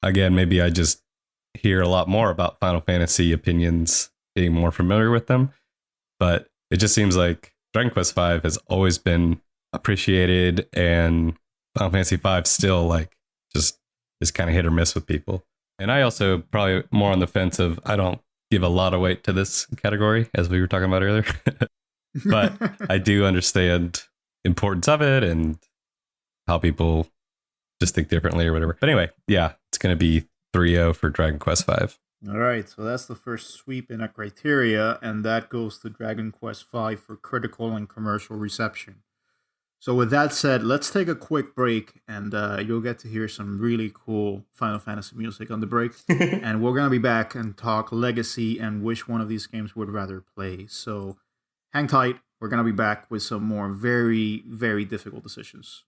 again, maybe I just hear a lot more about Final Fantasy opinions, being more familiar with them. But it just seems like Dragon Quest V has always been appreciated, and Final Fantasy V still like just is kind of hit or miss with people. And I also probably more on the fence of I don't give a lot of weight to this category, as we were talking about earlier. But I do understand importance of it and how people just think differently or whatever. But anyway, yeah, it's going to be 3-0 for Dragon Quest V. All right, so that's the first sweep in a criteria, and that goes to Dragon Quest V for critical and commercial reception. So with that said, let's take a quick break, and you'll get to hear some really cool Final Fantasy music on the break. And we're going to be back and talk Legacy and which one of these games would rather play. So hang tight. We're going to be back with some more very, very difficult decisions.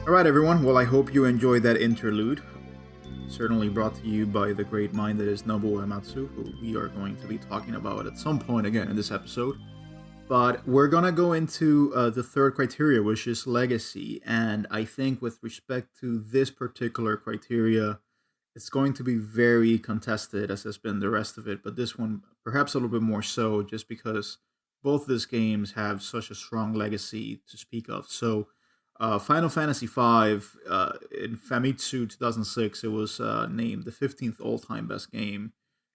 All right, everyone. Well, I hope you enjoyed that interlude. Certainly brought to you by the great mind that is Nobuo Uematsu, who we are going to be talking about at some point again in this episode. But we're going to go into the third criteria, which is legacy. And I think with respect to this particular criteria, it's going to be very contested, as has been the rest of it. But this one, perhaps a little bit more so, just because both these games have such a strong legacy to speak of. So Final Fantasy V, in Famitsu 2006, it was named the 15th all-time best game.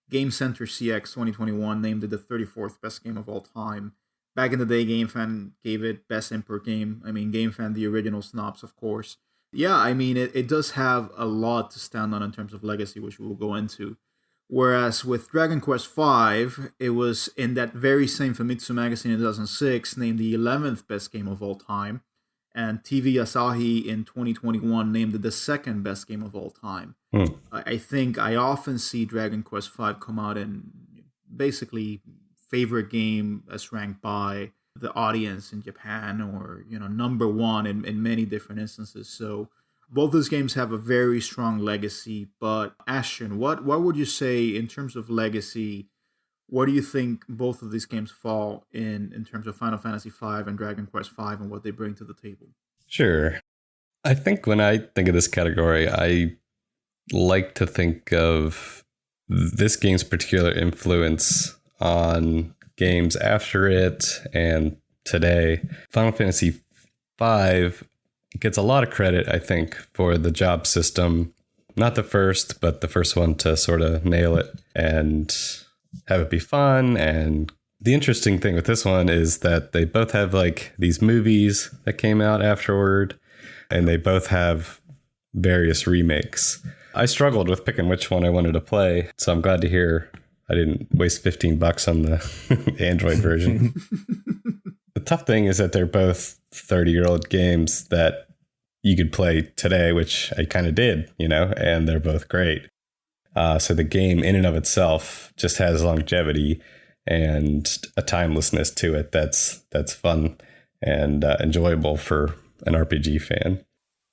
Game Center CX 2021 named it the 34th best game of all time. Back in the day, GameFan gave it best import game. I mean, GameFan, the original snobs, of course. Yeah, I mean, it does have a lot to stand on in terms of legacy, which we will go into. Whereas with Dragon Quest V, it was in that very same Famitsu magazine in 2006 named the 11th best game of all time. And TV Asahi in 2021 named it the second best game of all time. I think I often see Dragon Quest V come out in basically favorite game as ranked by the audience in Japan, or number one in many different instances. So both those games have a very strong legacy. But Ashton, what would you say in terms of legacy? What do you think both of these games fall in terms of Final Fantasy V and Dragon Quest V and what they bring to the table? Sure. I think when I think of this category, I like to think of this game's particular influence on games after it and today. Final Fantasy V gets a lot of credit, I think, for the job system. Not the first, but the first one to sort of nail it and have it be fun. And the interesting thing with this one is that they both have like these movies that came out afterward, and they both have various remakes. I struggled with picking which one I wanted to play, so I'm glad to hear I didn't waste $15 on the Android version. The tough thing is that they're both 30-year-old games that you could play today, which I kind of did, and they're both great. So the game in and of itself just has longevity and a timelessness to it that's fun and enjoyable for an RPG fan.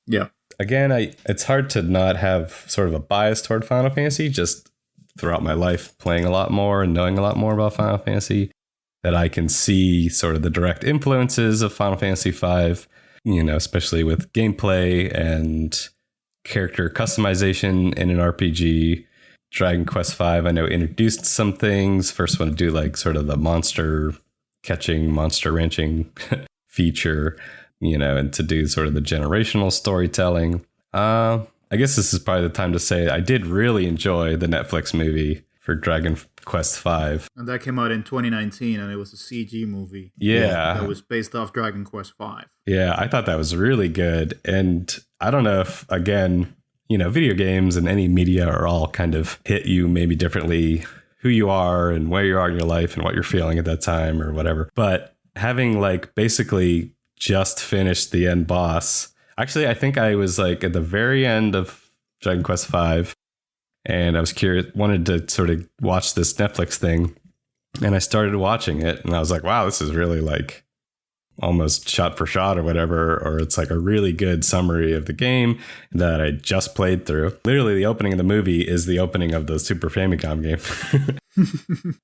Yeah. Again, it's hard to not have sort of a bias toward Final Fantasy, just throughout my life playing a lot more and knowing a lot more about Final Fantasy, that I can see sort of the direct influences of Final Fantasy V, especially with gameplay and character customization in an RPG. Dragon Quest V, I know, introduced some things. First one to do like sort of the monster catching, monster ranching feature, and to do sort of the generational storytelling. I guess this is probably the time to say I did really enjoy the Netflix movie for Dragon Quest V. And that came out in 2019, and it was a CG movie. Yeah. That was based off Dragon Quest V. Yeah, I thought that was really good. And I don't know if, again, video games and any media are all kind of hit you maybe differently, who you are and where you are in your life and what you're feeling at that time or whatever. But having like basically just finished the end boss, actually, I think I was like at the very end of Dragon Quest V, and I was curious, wanted to sort of watch this Netflix thing, and I started watching it, and I was like, wow, this is really like almost shot for shot or whatever, or it's like a really good summary of the game that I just played through. Literally, the opening of the movie is the opening of the Super Famicom game.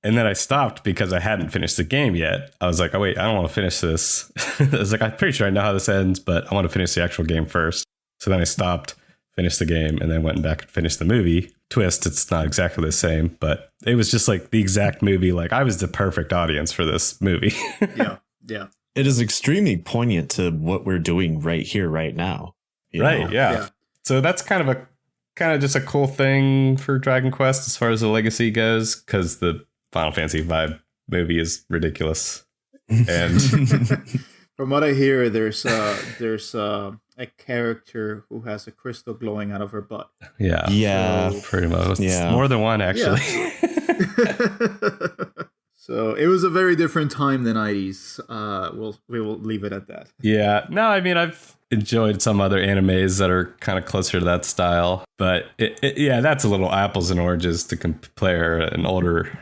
And then I stopped because I hadn't finished the game yet. I was like, oh, wait, I don't want to finish this. I was like, I'm pretty sure I know how this ends, but I want to finish the actual game first. So then I stopped, finished the game, and then went back and finished the movie. Twist, it's not exactly the same, but it was just like the exact movie. Like I was the perfect audience for this movie. Yeah. It is extremely poignant to what we're doing right here, right now. Right. Yeah. So that's kind of just a cool thing for Dragon Quest as far as the legacy goes, because the Final Fantasy V movie is ridiculous. And from what I hear, there's a character who has a crystal glowing out of her butt. Yeah, so, pretty much. Yeah. More than one, actually. Yeah. So it was a very different time than 90s. We will leave it at that. Yeah. No, I mean, I've enjoyed some other animes that are kind of closer to that style, but that's a little apples and oranges to compare an older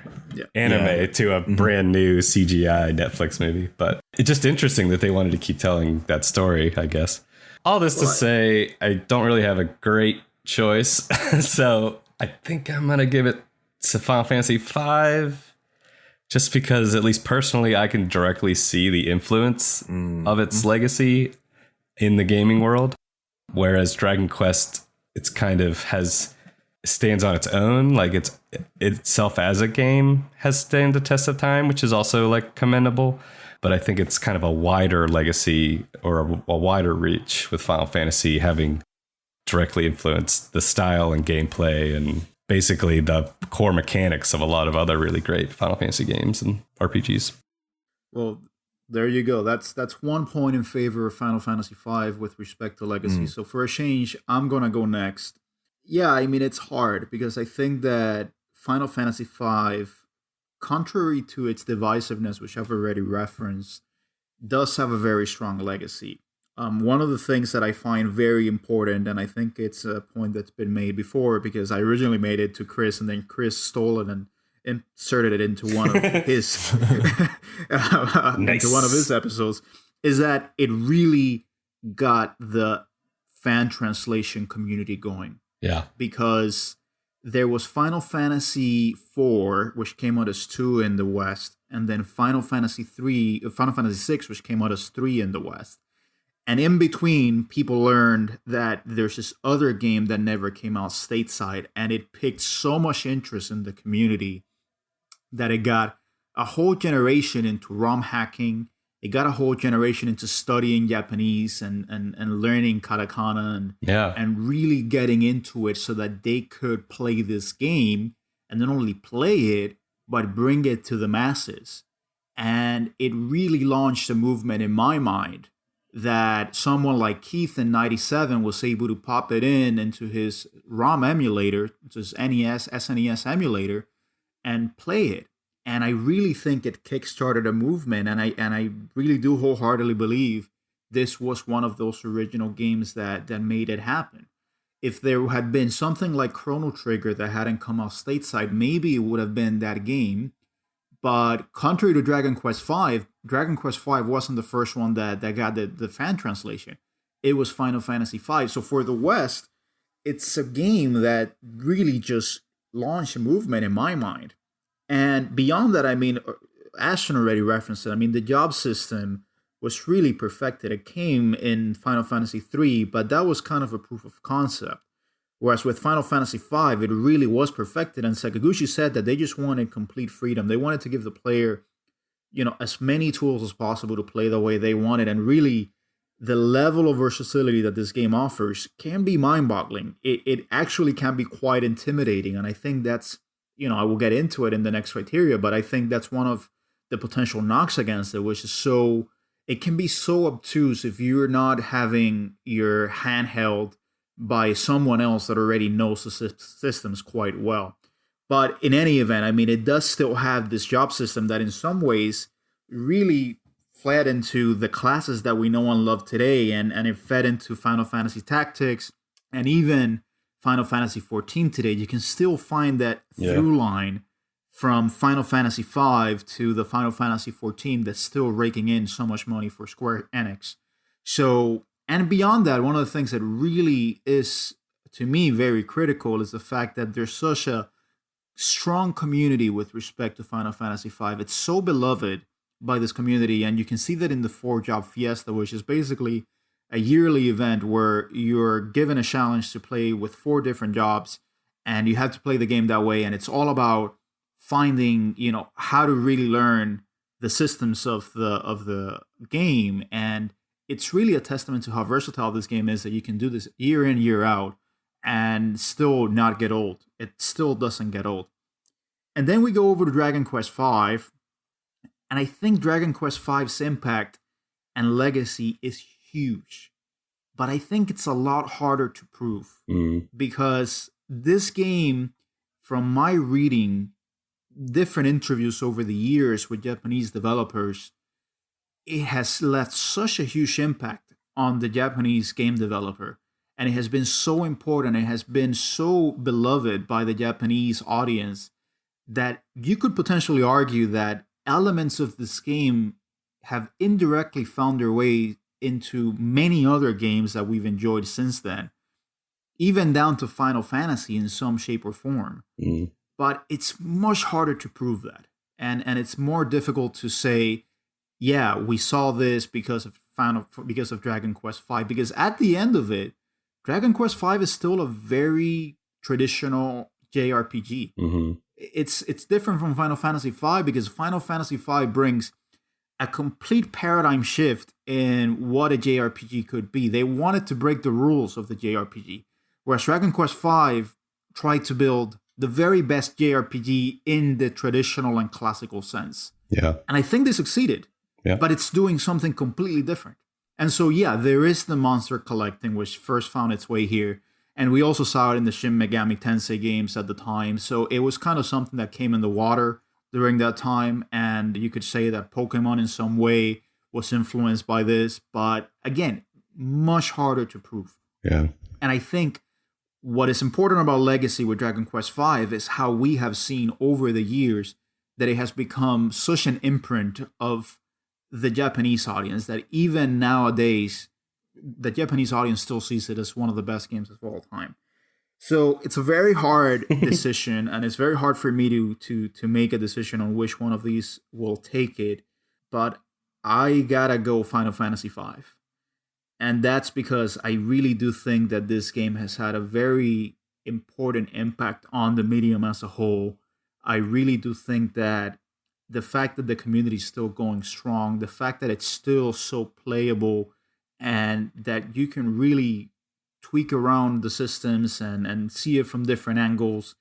anime to a brand new CGI Netflix movie. But it's just interesting that they wanted to keep telling that story, I guess. All this to say, I don't really have a great choice. So I think I'm going to give it to Final Fantasy V. Just because, at least personally, I can directly see the influence of its legacy in the gaming world. Whereas Dragon Quest, it's kind of stands on its own. Like itself as a game has stood the test of time, which is also like commendable. But I think it's kind of a wider legacy or a wider reach with Final Fantasy having directly influenced the style and gameplay and basically the core mechanics of a lot of other really great Final Fantasy games and RPGs. Well, there you go. That's 1 point in favor of Final Fantasy V with respect to legacy. So for a change, I'm going to go next. Yeah, I mean, it's hard because I think that Final Fantasy V, contrary to its divisiveness, which I've already referenced, does have a very strong legacy. One of the things that I find very important, and I think it's a point that's been made before because I originally made it to Chris and then Chris stole it and inserted it into one of his into one of his episodes, is that it really got the fan translation community going. Yeah. Because there was Final Fantasy IV, which came out as 2 in the West, and then Final Fantasy VI, which came out as 3 in the West. And in between, people learned that there's this other game that never came out stateside, and it picked so much interest in the community that it got a whole generation into ROM hacking. It got a whole generation into studying Japanese and learning katakana and really getting into it so that they could play this game and not only play it, but bring it to the masses. And it really launched a movement in my mind that someone like Keith in 97 was able to pop it into his ROM emulator, his SNES emulator, and play it. And I really think it kickstarted a movement, and I really do wholeheartedly believe this was one of those original games that made it happen. If there had been something like Chrono Trigger that hadn't come out stateside, maybe it would have been that game. But contrary to Dragon Quest V, Dragon Quest V wasn't the first one that got the fan translation. It was Final Fantasy V. So for the West, it's a game that really just launched a movement in my mind. And beyond that, I mean, Ashton already referenced it. I mean, the job system was really perfected. It came in Final Fantasy III, but that was kind of a proof of concept. Whereas with Final Fantasy V, it really was perfected. And Sakaguchi said that they just wanted complete freedom. They wanted to give the player, as many tools as possible to play the way they wanted. And really, the level of versatility that this game offers can be mind-boggling. It actually can be quite intimidating. And I think that's, I will get into it in the next criteria, but I think that's one of the potential knocks against it, which is it can be so obtuse if you're not having your handheld by someone else that already knows the systems quite well. But in any event, I mean, it does still have this job system that in some ways really fed into the classes that we know and love today, and it fed into Final Fantasy Tactics and even Final Fantasy XIV today. You can still find that through line from Final Fantasy V to the Final Fantasy XIV that's still raking in so much money for Square Enix. So, and beyond that, one of the things that really is, to me, very critical is the fact that there's such a strong community with respect to Final Fantasy V. It's so beloved by this community, and you can see that in the 4-job fiesta, which is basically a yearly event where you're given a challenge to play with 4 different jobs, and you have to play the game that way, and it's all about finding, you know, how to really learn the systems of the game. And it's really a testament to how versatile this game is, that you can do this year in, year out and still not get old. It still doesn't get old. And then we go over to Dragon Quest V, and I think Dragon Quest V's impact and legacy is huge. But I think it's a lot harder to prove because this game, from my reading different interviews over the years with Japanese developers, it has left such a huge impact on the Japanese game developer. And it has been so important, it has been so beloved by the Japanese audience that you could potentially argue that elements of this game have indirectly found their way into many other games that we've enjoyed since then, even down to Final Fantasy in some shape or form. But it's much harder to prove that. And it's more difficult to say, yeah, we saw this because of Dragon Quest V, because at the end of it, Dragon Quest V is still a very traditional JRPG. It's different from Final Fantasy V because Final Fantasy V brings a complete paradigm shift in what a JRPG could be. They wanted to break the rules of the JRPG, whereas Dragon Quest V tried to build the very best JRPG in the traditional and classical sense. Yeah. And I think they succeeded. Yeah. But it's doing something completely different. And so, yeah, there is the monster collecting, which first found its way here. And we also saw it in the Shin Megami Tensei games at the time. So it was kind of something that came in the water during that time. And you could say that Pokemon in some way was influenced by this. But again, much harder to prove. Yeah. And I think what is important about Legacy with Dragon Quest V is how we have seen over the years that it has become such an imprint of the Japanese audience that even nowadays, the Japanese audience still sees it as one of the best games of all time. So it's a very hard decision, and it's very hard for me to make a decision on which one of these will take it. But I gotta go Final Fantasy V. And that's because I really do think that this game has had a very important impact on the medium as a whole. I really do think that the fact that the community is still going strong, the fact that it's still so playable, and that you can really tweak around the systems and see it from different angles.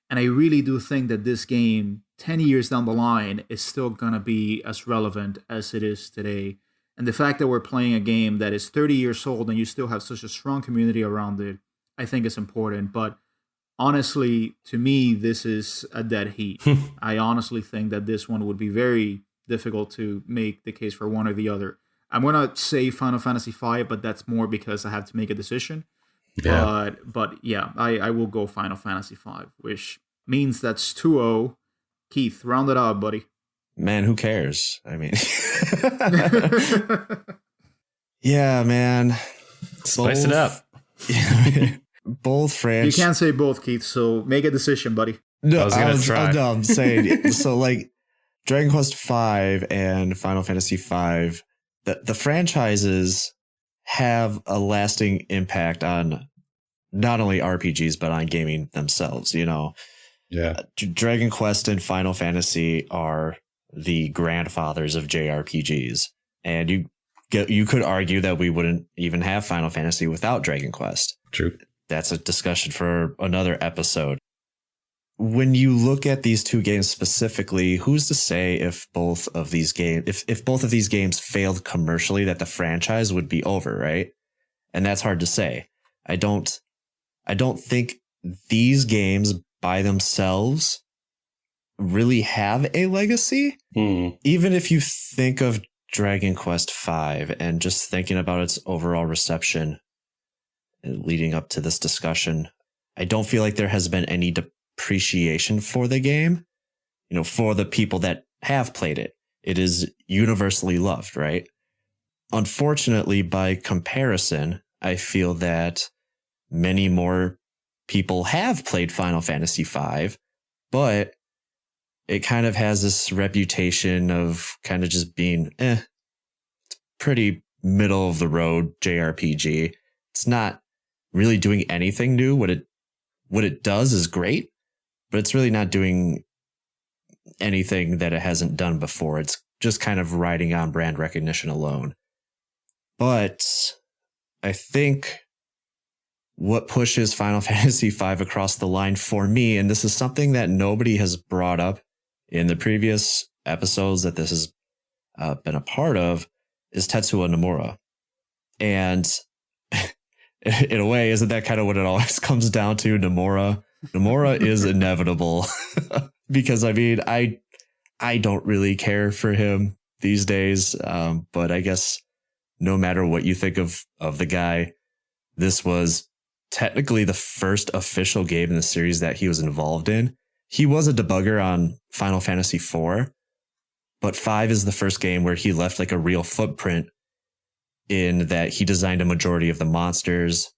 And I really do think that this game, 10 years down the line, is still going to be as relevant as it is today. And the fact that we're playing a game that is 30 years old and you still have such a strong community around it, I think is important. But honestly, to me, this is a dead heat. I honestly think that this one would be very difficult to make the case for one or the other. I'm going to say Final Fantasy V, but that's more because I have to make a decision. Yeah. But yeah, I will go Final Fantasy V, which means that's 2-0. Keith, round it up, buddy. Man, who cares? I mean, yeah, man. Spice it up. Both franchises. You can't say both, Keith, so make a decision, buddy. No, I'm saying, so like Dragon Quest V and Final Fantasy V, the franchises have a lasting impact on not only RPGs, but on gaming themselves, you know? Yeah. Dragon Quest and Final Fantasy are the grandfathers of JRPGs. And you could argue that we wouldn't even have Final Fantasy without Dragon Quest. True. That's a discussion for another episode. When you look at these two games specifically, who's to say if both of these games, if both of these games failed commercially, that the franchise would be over, right? And that's hard to say. I don't I don't think these games by themselves really have a legacy. Even if you think of Dragon Quest V and just thinking about its overall reception leading up to this discussion, I don't feel like there has been any depreciation for the game. For the people that have played it, it is universally loved, right? Unfortunately, by comparison, I feel that many more people have played Final Fantasy V, but it kind of has this reputation of kind of just being pretty middle of the road JRPG. It's not really doing anything new. What it does is great, but it's really not doing anything that it hasn't done before. It's just kind of riding on brand recognition alone. But I think what pushes Final Fantasy V across the line for me, and this is something that nobody has brought up in the previous episodes that this has been a part of, is Tetsuya Nomura. And in a way, isn't that kind of what it always comes down to? Nomura is inevitable. Because I don't really care for him these days. But I guess no matter what you think of the guy, this was technically the first official game in the series that he was involved in. He was a debugger on Final Fantasy IV, but 5 is the first game where he left like a real footprint in that he designed a majority of the monsters,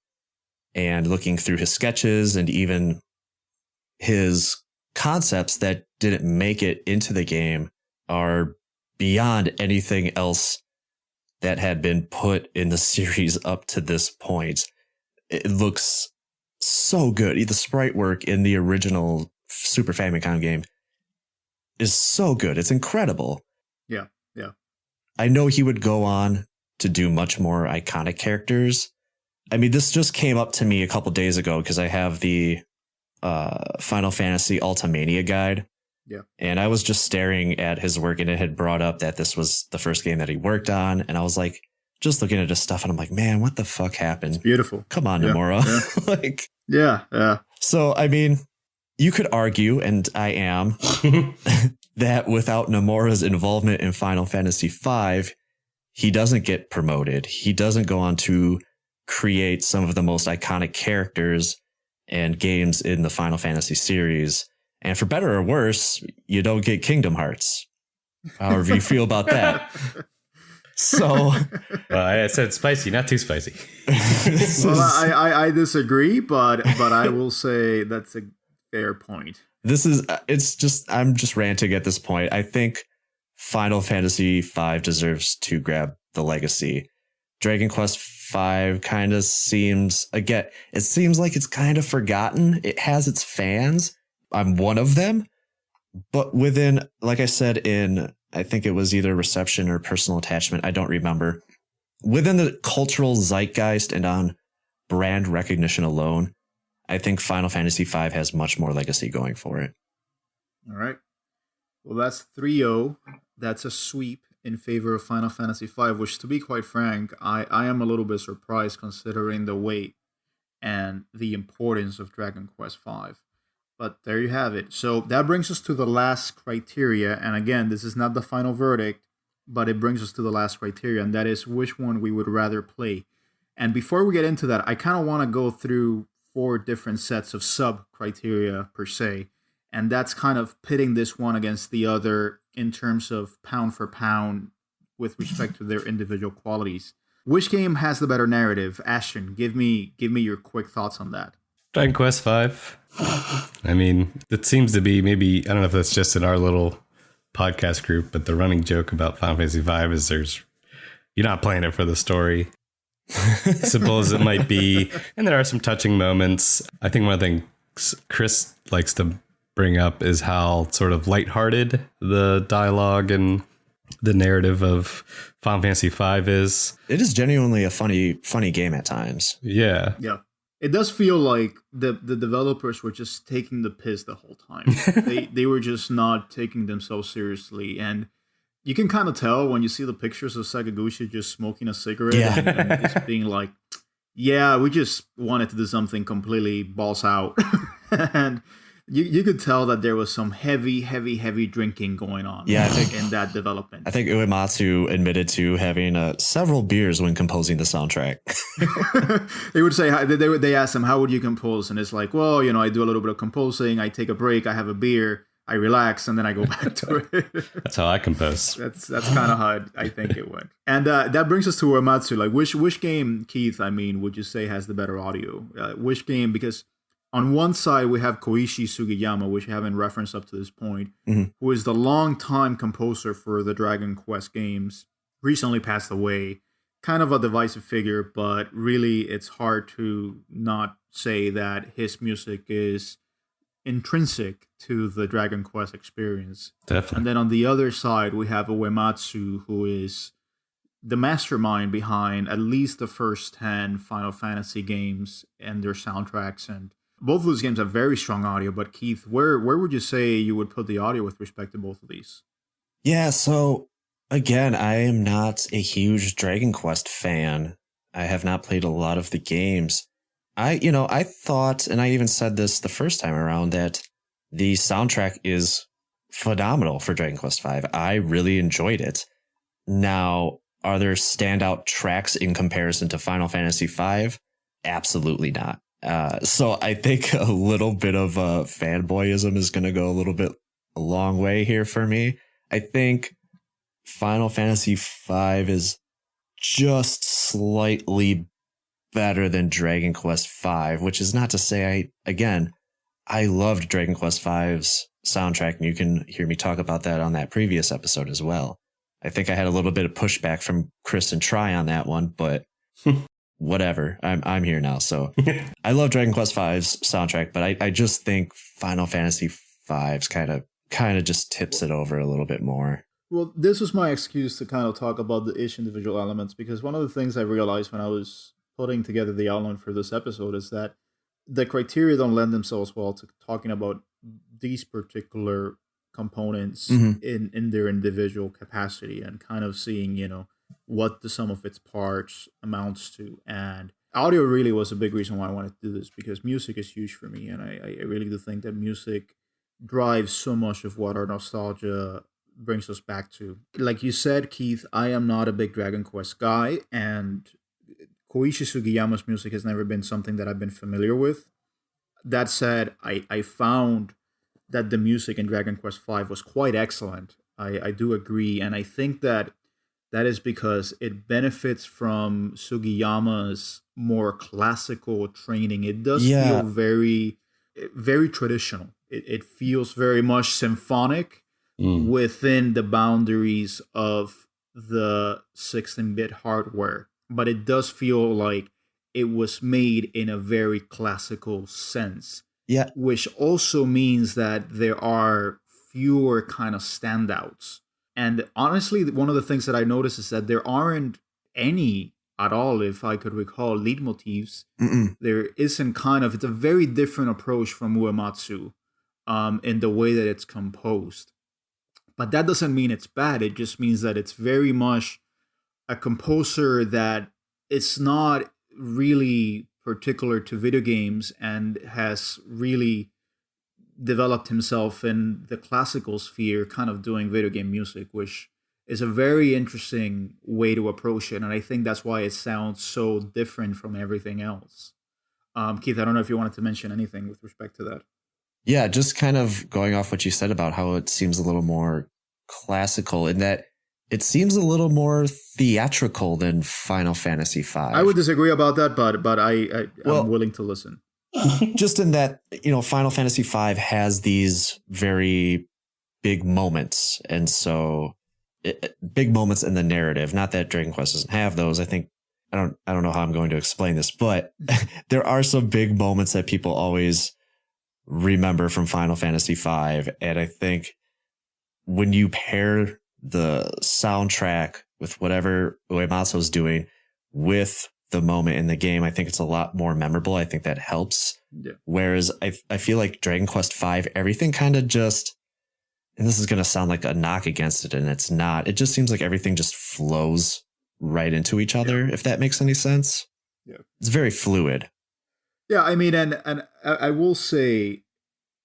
and looking through his sketches and even his concepts that didn't make it into the game are beyond anything else that had been put in the series up to this point. It looks so good. The sprite work in the original Super Famicom game is so good. It's incredible. Yeah. I know he would go on to do much more iconic characters. I mean, this just came up to me a couple days ago because I have the Final Fantasy Ultimania guide. Yeah. And I was just staring at his work, and it had brought up that this was the first game that he worked on. And I was like, just looking at his stuff, and I'm like, man, what the fuck happened? It's beautiful. Come on, Nomura. Yeah. Yeah. So, I mean, you could argue, and I am, that without Nomura's involvement in Final Fantasy V, he doesn't get promoted. He doesn't go on to create some of the most iconic characters and games in the Final Fantasy series. And for better or worse, you don't get Kingdom Hearts. However you feel about that. So, I said spicy, not too spicy. Well, I disagree, but I will say that's a fair point. I'm just ranting at this point. I think Final Fantasy V deserves to grab the legacy. Dragon Quest V kind of seems like it's kind of forgotten. It has its fans. I'm one of them. But within, like I said, I think it was either reception or personal attachment, I don't remember. Within the cultural zeitgeist and on brand recognition alone, I think Final Fantasy V has much more legacy going for it. All right. Well, that's 3-0. That's a sweep in favor of Final Fantasy V, which, to be quite frank, I am a little bit surprised considering the weight and the importance of Dragon Quest V. But there you have it. So that brings us to the last criteria. And again, this is not the final verdict, but it brings us to the last criteria, and that is which one we would rather play. And before we get into that, I kind of want to go through 4 different sets of sub-criteria per se. And that's kind of pitting this one against the other in terms of pound for pound with respect to their individual qualities. Which game has the better narrative? Ashton, give me your quick thoughts on that. Dragon Quest V. I mean, it seems to be maybe, I don't know if that's just in our little podcast group, but the running joke about Final Fantasy V is you're not playing it for the story. Simple as it might be. And there are some touching moments. I think one of the things Chris likes to bring up is how sort of lighthearted the dialogue and the narrative of Final Fantasy V is. It is genuinely a funny game at times. Yeah. Yeah. It does feel like the developers were just taking the piss the whole time. They were just not taking themselves seriously. And you can kind of tell when you see the pictures of Sakaguchi just smoking a cigarette and just being like, Yeah, we just wanted to do something completely balls out. And you could tell that there was some heavy drinking going on Yeah, I think in that development. I think Uematsu admitted to having several beers when composing the soundtrack. They would say, they asked him, how would you compose? And it's like, well, I do a little bit of composing. I take a break. I have a beer. I relax, and then I go back to it. That's how I compose. That's kind of how I think it went. And that brings us to Uematsu. Like, which game, Keith, would you say has the better audio? Which game? Because on one side, we have Koichi Sugiyama, which I haven't referenced up to this point, who is the longtime composer for the Dragon Quest games, recently passed away. Kind of a divisive figure, but really it's hard to not say that his music is intrinsic to the Dragon Quest experience. Definitely. And then on the other side, we have Uematsu, who is the mastermind behind at least the first 10 Final Fantasy games and their soundtracks. And both of those games have very strong audio. But Keith, where would you say you would put the audio with respect to both of these? Yeah, so again, I am not a huge Dragon Quest fan. I have not played a lot of the games. I thought, and I even said this the first time around, that the soundtrack is phenomenal for Dragon Quest V. I really enjoyed it. Now, are there standout tracks in comparison to Final Fantasy V? Absolutely not. So I think a little bit of fanboyism is going to go a long way here for me. I think Final Fantasy V is just slightly better than Dragon Quest V, which is not to say I loved Dragon Quest V's soundtrack, and you can hear me talk about that on that previous episode as well. I think I had a little bit of pushback from Chris and Try on that one, but whatever. I'm here now. So I love Dragon Quest V's soundtrack, but I just think Final Fantasy V's kind of just tips it over a little bit more. Well, this was my excuse to kind of talk about each individual elements, because one of the things I realized when I was putting together the outline for this episode is that the criteria don't lend themselves well to talking about these particular components in their individual capacity, and kind of seeing, what the sum of its parts amounts to. And audio really was a big reason why I wanted to do this, because music is huge for me. And I really do think that music drives so much of what our nostalgia brings us back to. Like you said, Keith, I am not a big Dragon Quest guy, and Koichi Sugiyama's music has never been something that I've been familiar with. That said, I found that the music in Dragon Quest V was quite excellent. I do agree, and I think that is because it benefits from Sugiyama's more classical training. It does feel very, very traditional. It feels very much symphonic within the boundaries of the 16-bit hardware. But it does feel like it was made in a very classical sense. Yeah. Which also means that there are fewer kind of standouts. And honestly, one of the things that I noticed is that there aren't any at all, if I could recall, leitmotifs. There isn't it's a very different approach from Uematsu in the way that it's composed. But that doesn't mean it's bad. It just means that it's very much a composer that it's not really particular to video games and has really developed himself in the classical sphere, kind of doing video game music, which is a very interesting way to approach it. And I think that's why it sounds so different from everything else. Keith, I don't know if you wanted to mention anything with respect to that. Yeah, just kind of going off what you said about how it seems a little more classical, in that it seems a little more theatrical than Final Fantasy V. I would disagree about that, but I'm willing to listen. Just in that, Final Fantasy V has these very big moments. And so big moments in the narrative, not that Dragon Quest doesn't have those. I think, I don't know how I'm going to explain this, but there are some big moments that people always remember from Final Fantasy V. And I think when you pair the soundtrack with whatever Uematsu's doing with the moment in the game, I think it's a lot more memorable. I think that helps. Yeah. Whereas I feel like Dragon Quest V, everything kind of just, and this is going to sound like a knock against it, and it's not. It just seems like everything just flows right into each other, if that makes any sense. It's very fluid. Yeah, I mean, and I will say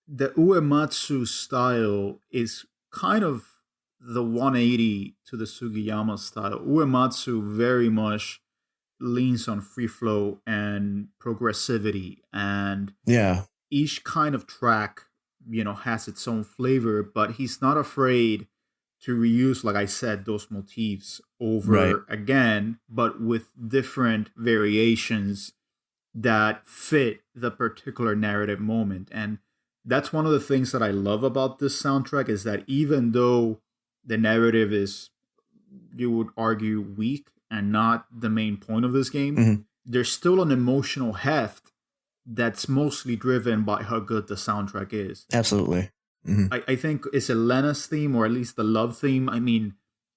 the Uematsu style is kind of the 180 to the Sugiyama style. Uematsu very much leans on free flow and progressivity, and Yeah. each kind of track, has its own flavor, but he's not afraid to reuse, like I said, those motifs over again, but with different variations that fit the particular narrative moment. And that's one of the things that I love about this soundtrack, is that even though the narrative is, you would argue, weak and not the main point of this game, there's still an emotional heft that's mostly driven by how good the soundtrack is. Absolutely. I think it's Elena's theme, or at least the love theme. I mean,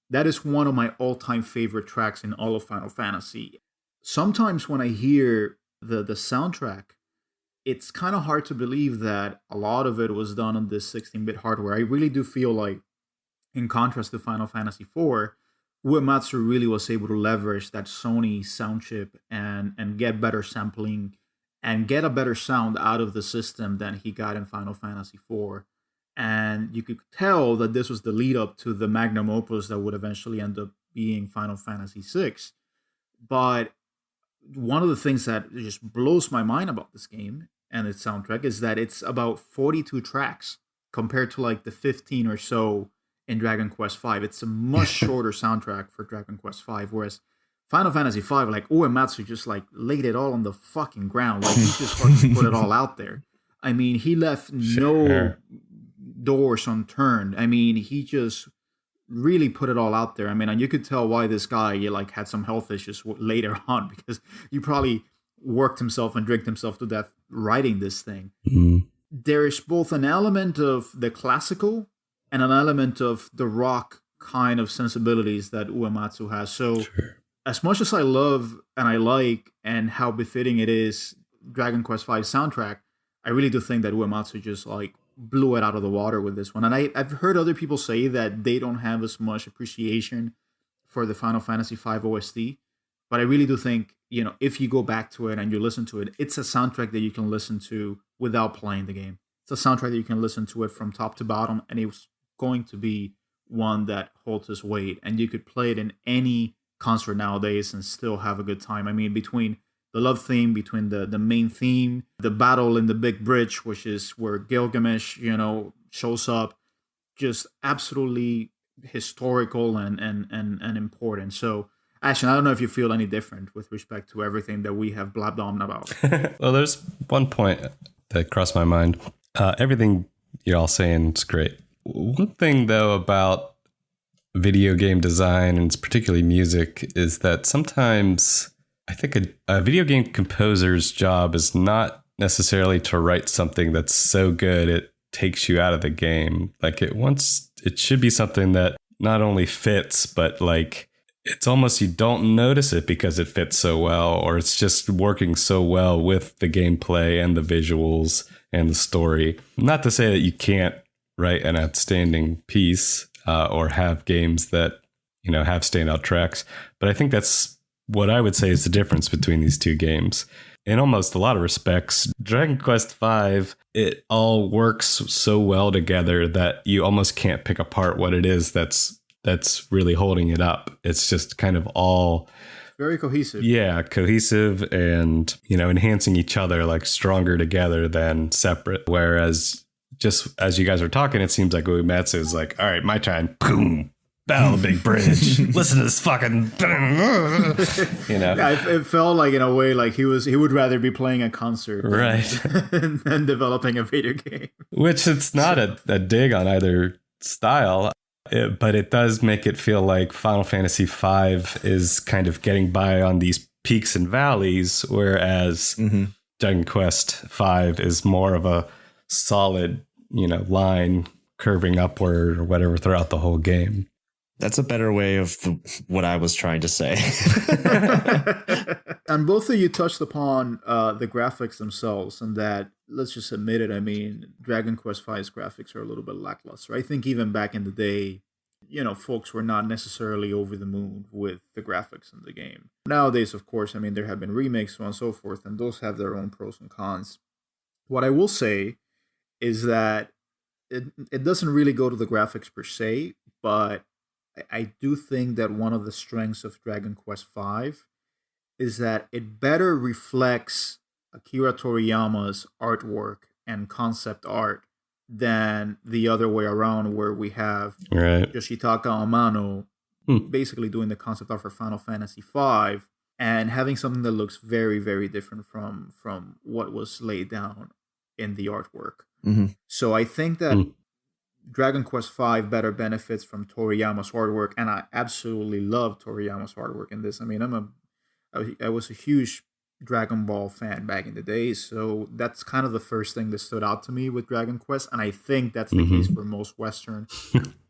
that is one of my all-time favorite tracks in all of Final Fantasy. Sometimes when I hear the soundtrack, it's kind of hard to believe that a lot of it was done on this 16-bit hardware. I really do feel like, in contrast to Final Fantasy IV, Uematsu really was able to leverage that Sony sound chip and get better sampling and get a better sound out of the system than he got in Final Fantasy IV. And you could tell that this was the lead up to the magnum opus that would eventually end up being Final Fantasy VI. But one of the things that just blows my mind about this game and its soundtrack is that it's about 42 tracks compared to like the 15 or so in Dragon Quest V. It's a much shorter soundtrack for Dragon Quest V, whereas Final Fantasy V, like Uematsu just like laid it all on the fucking ground. Like he just fucking put it all out there. I mean, he left no doors unturned. I mean, he just really put it all out there. I mean, and you could tell why this guy like had some health issues later on, because he probably worked himself and drank himself to death writing this thing. There is both an element of the classical and an element of the rock kind of sensibilities that Uematsu has. So as much as I love and I like and how befitting it is Dragon Quest V soundtrack, I really do think that Uematsu just like blew it out of the water with this one. And I've heard other people say that they don't have as much appreciation for the Final Fantasy V OST, but I really do think, if you go back to it and you listen to it, it's a soundtrack that you can listen to without playing the game. It's a soundtrack that you can listen to it from top to bottom, and it's going to be one that holds its weight. And you could play it in any concert nowadays and still have a good time. I mean, between the love theme, between the main theme, the battle in the big bridge, which is where Gilgamesh, shows up, just absolutely historical and important. So, Ashton, I don't know if you feel any different with respect to everything that we have blabbed on about. Well, there's one point that crossed my mind. Everything you're all saying is great. One thing, though, about video game design, and particularly music, is that sometimes I think a video game composer's job is not necessarily to write something that's so good it takes you out of the game. Like it should be something that not only fits, but like it's almost you don't notice it because it fits so well, or it's just working so well with the gameplay and the visuals and the story. Not to say that you can't write an outstanding piece or have games that have standout tracks, but I think that's what I would say is the difference between these two games. In almost a lot of respects, Dragon Quest V, it all works so well together that you almost can't pick apart what it is that's really holding it up. It's just kind of all very cohesive. Yeah, cohesive and, enhancing each other, like stronger together than separate. Whereas just as you guys are talking, it seems like Uematsu is like, all right, my turn. Boom. Battle of the big bridge. Listen to this fucking, Yeah, it felt like in a way like he would rather be playing a concert, right, than developing a video game. Which it's not a dig on either style, but it does make it feel like Final Fantasy V is kind of getting by on these peaks and valleys, whereas Dragon Quest V is more of a solid, line curving upward or whatever throughout the whole game. That's a better way of what I was trying to say. And both of you touched upon the graphics themselves, and that, let's just admit it, I mean, Dragon Quest V's graphics are a little bit lackluster. I think even back in the day, folks were not necessarily over the moon with the graphics in the game. Nowadays, of course, I mean, there have been remakes, so on and so forth, and those have their own pros and cons. What I will say is that it doesn't really go to the graphics per se, but I do think that one of the strengths of Dragon Quest V is that it better reflects Akira Toriyama's artwork and concept art than the other way around, where we have Right. Yoshitaka Amano basically doing the concept art for Final Fantasy V and having something that looks very, very different from what was laid down in the artwork. Mm-hmm. So I think that Dragon Quest V better benefits from Toriyama's artwork, and I absolutely love Toriyama's artwork in this. I mean, I was a huge Dragon Ball fan back in the day, so that's kind of the first thing that stood out to me with Dragon Quest, and I think that's the case for most Western,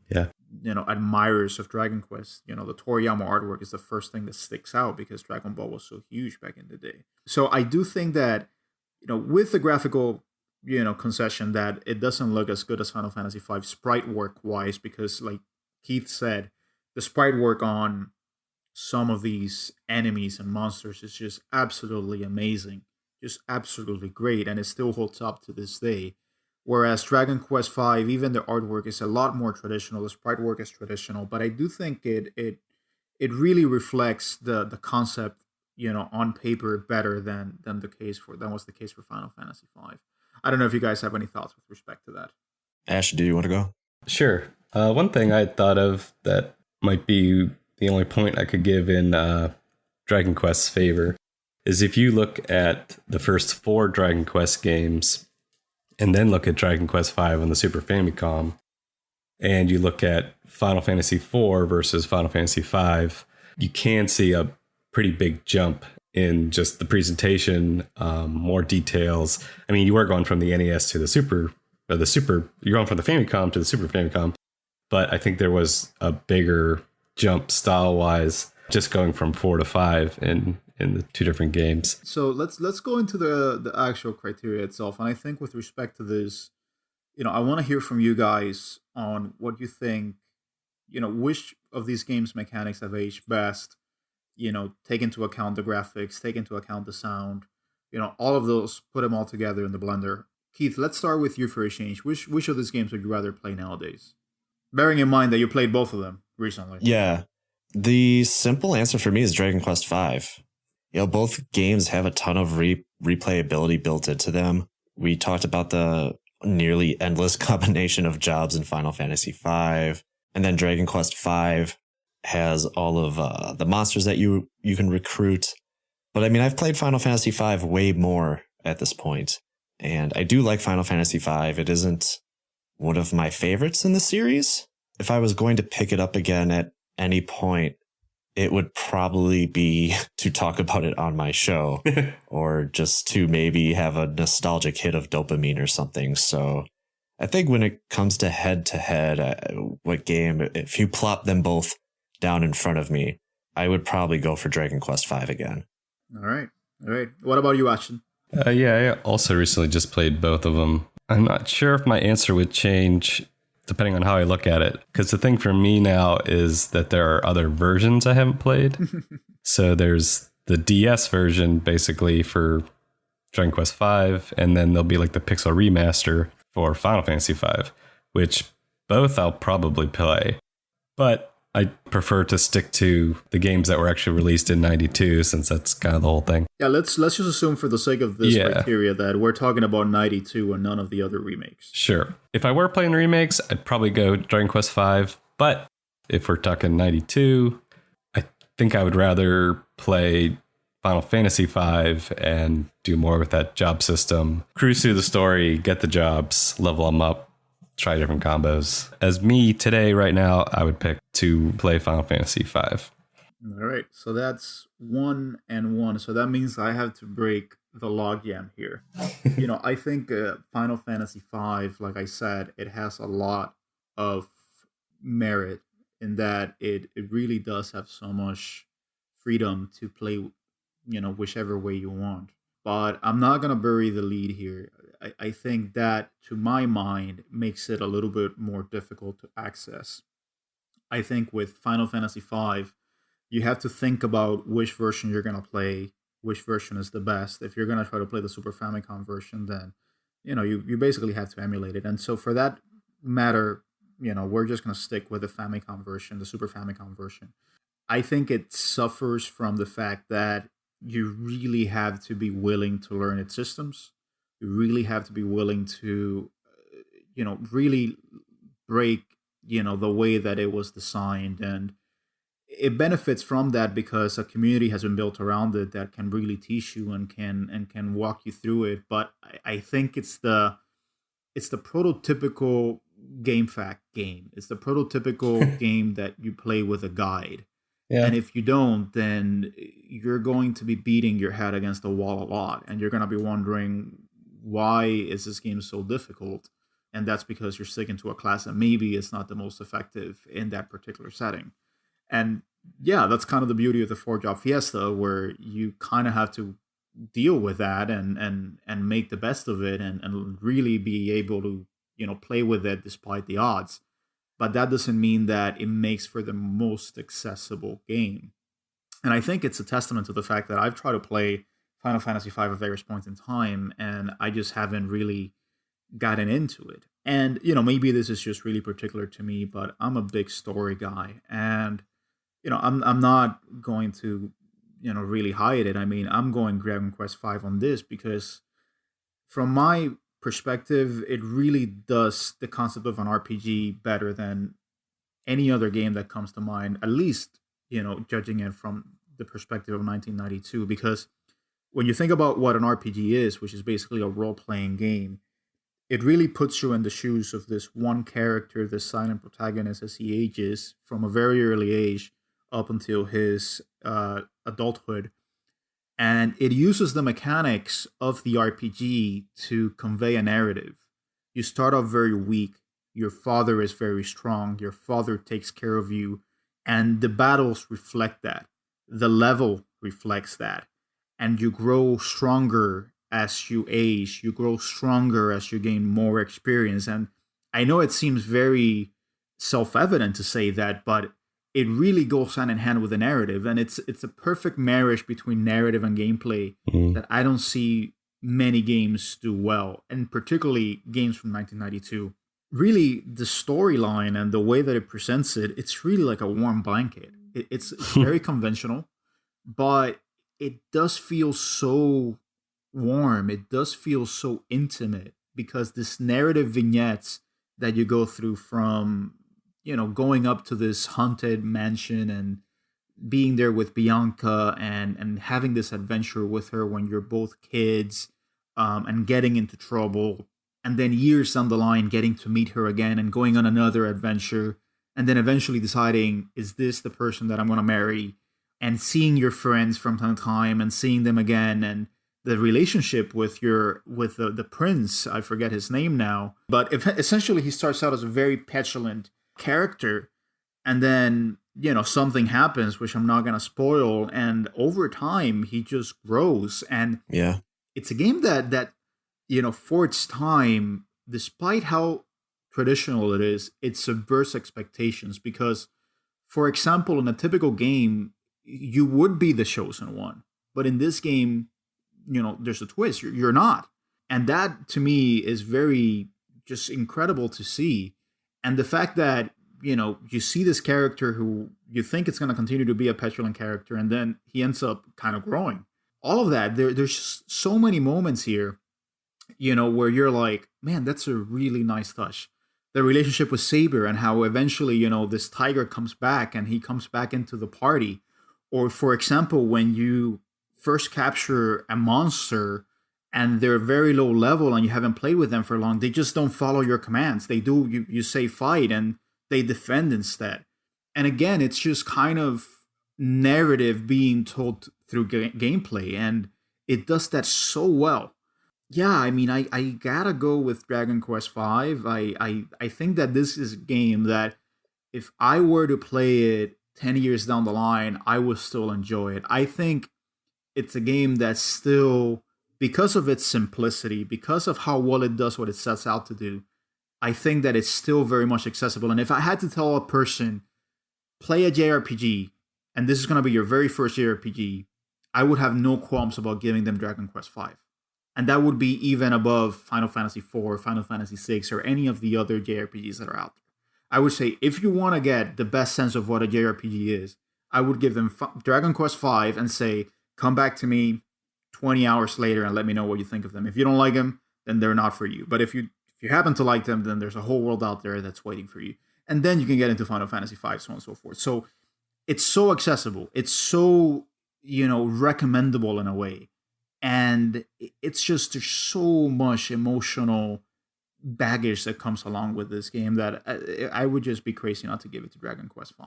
Yeah. Admirers of Dragon Quest. The Toriyama artwork is the first thing that sticks out because Dragon Ball was so huge back in the day. So I do think that, with the graphical, concession that it doesn't look as good as Final Fantasy V sprite work wise, because like Keith said, the sprite work on some of these enemies and monsters is just absolutely amazing, just absolutely great, and it still holds up to this day. Whereas Dragon Quest V, even the artwork is a lot more traditional, the sprite work is traditional, but I do think it really reflects the concept, on paper better than was the case for Final Fantasy V. I don't know if you guys have any thoughts with respect to that. Ash, do you want to go? Sure. One thing I thought of that might be the only point I could give in Dragon Quest's favor is if you look at the first 4 Dragon Quest games and then look at Dragon Quest V on the Super Famicom, and you look at Final Fantasy IV versus Final Fantasy V, you can see a pretty big jump in just the presentation, more details. I mean, you were going from the NES to you're going from the Famicom to the Super Famicom, but I think there was a bigger jump style-wise, just going from 4 to 5 in the 2 different games. So let's go into the actual criteria itself, and I think with respect to this, I want to hear from you guys on what you think. Which of these games' mechanics have aged best. Take into account the graphics, take into account the sound, all of those, put them all together in the blender. Keith, let's start with you for a change. Which of these games would you rather play nowadays? Bearing in mind that you played both of them recently. Yeah. The simple answer for me is Dragon Quest V. Both games have a ton of replayability built into them. We talked about the nearly endless combination of jobs in Final Fantasy V, and then Dragon Quest V has all of the monsters that you can recruit. But I mean, I've played Final Fantasy V way more at this point, and I do like Final Fantasy V. It isn't one of my favorites in the series. If I was going to pick it up again at any point, it would probably be to talk about it on my show or just to maybe have a nostalgic hit of dopamine or something. So I think when it comes to head, what game, if you plop them both down in front of me, I would probably go for Dragon Quest V again. All right. What about you, Ashton? Yeah, I also recently just played both of them. I'm not sure if my answer would change depending on how I look at it, because the thing for me now is that there are other versions I haven't played. So there's the DS version basically for Dragon Quest V, and then there'll be like the Pixel remaster for Final Fantasy V, which both I'll probably play. But I prefer to stick to the games that were actually released in 92, since that's kind of the whole thing. Yeah, let's just assume for the sake of this criteria that we're talking about 92 and none of the other remakes. Sure. If I were playing the remakes, I'd probably go Dragon Quest V. But if we're talking 92, I think I would rather play Final Fantasy V and do more with that job system. Cruise through the story, get the jobs, level them up, try different combos. As me today, right now, I would pick to play Final Fantasy V. All right, so that's 1 and 1. So that means I have to break the logjam here. I think Final Fantasy V, like I said, it has a lot of merit in that it really does have so much freedom to play, whichever way you want. But I'm not going to bury the lead here. I think that, to my mind, makes it a little bit more difficult to access. I think with Final Fantasy V, you have to think about which version you're going to play, which version is the best. If you're going to try to play the Super Famicom version, then you basically have to emulate it. And so for that matter, we're just going to stick with the Famicom version, the Super Famicom version. I think it suffers from the fact that you really have to be willing to learn its systems. You really have to be willing to, really break, the way that it was designed. And it benefits from that because a community has been built around it that can really teach you and can walk you through it. But I think it's the prototypical GameFAQ game. It's the prototypical game that you play with a guide. Yeah. And if you don't, then you're going to be beating your head against the wall a lot. And you're going to be wondering, why is this game so difficult? And that's because you're sticking to a class that maybe it's not the most effective in that particular setting. And yeah, that's kind of the beauty of the 4-Drop Fiesta, where you kind of have to deal with that and make the best of it and really be able to, play with it despite the odds. But that doesn't mean that it makes for the most accessible game. And I think it's a testament to the fact that I've tried to play Final Fantasy V at various points in time, and I just haven't really gotten into it. And, maybe this is just really particular to me, but I'm a big story guy. And, I'm not going to, really hide it. I mean, I'm going Dragon Quest V on this because from my perspective, it really does the concept of an RPG better than any other game that comes to mind, at least, judging it from the perspective of 1992. Because when you think about what an RPG is, which is basically a role-playing game, it really puts you in the shoes of this one character, this silent protagonist, as he ages from a very early age up until his adulthood. And it uses the mechanics of the RPG to convey a narrative. You start off very weak. Your father is very strong. Your father takes care of you. And the battles reflect that. The level reflects that. And you grow stronger as you age. You grow stronger as you gain more experience. And I know it seems very self-evident to say that, but it really goes hand in hand with the narrative, and it's a perfect marriage between narrative and gameplay that I don't see many games do well, and particularly games from 1992. Really, the storyline and the way that it presents it, it's really like a warm blanket. It's very conventional, but it does feel so warm. It does feel so intimate because this narrative vignettes that you go through from going up to this haunted mansion and being there with Bianca and having this adventure with her when you're both kids and getting into trouble. And then years down the line, getting to meet her again and going on another adventure. And then eventually deciding, is this the person that I'm going to marry? And seeing your friends from time to time and seeing them again. And the relationship with the prince, I forget his name now. But essentially he starts out as a very petulant character, and then something happens which I'm not gonna spoil, and over time he just grows. And yeah, it's a game that for its time, despite how traditional it is, it subverts expectations. Because, for example, in a typical game you would be the chosen one, but in this game there's a twist. You're not. And that to me is very just incredible to see. And the fact that, you see this character who you think it's going to continue to be a petulant character, and then he ends up kind of growing. All of that, there's just so many moments here, where you're like, man, that's a really nice touch. The relationship with Saber and how eventually, this tiger comes back and he comes back into the party. Or, for example, when you first capture a monster and they're very low level and you haven't played with them for long, they just don't follow your commands. They do, you say fight and they defend instead. And again, it's just kind of narrative being told through gameplay, and it does that so well. Yeah, I mean, I gotta go with Dragon Quest V. I think that this is a game that if I were to play it 10 years down the line, I would still enjoy it. I think it's a game that still, because of its simplicity, because of how well it does what it sets out to do, I think that it's still very much accessible. And if I had to tell a person play a JRPG, and this is going to be your very first JRPG, I would have no qualms about giving them Dragon Quest V. And that would be even above Final Fantasy IV, Final Fantasy VI, or any of the other JRPGs that are out there. I would say if you want to get the best sense of what a JRPG is, I would give them Dragon Quest V and say, come back to me 20 hours later and let me know what you think of them. If you don't like them, then they're not for you. But if you happen to like them, then there's a whole world out there that's waiting for you. And then you can get into Final Fantasy V, so on and so forth. So it's so accessible. It's so, recommendable in a way. And it's just, there's so much emotional baggage that comes along with this game that I would just be crazy not to give it to Dragon Quest V.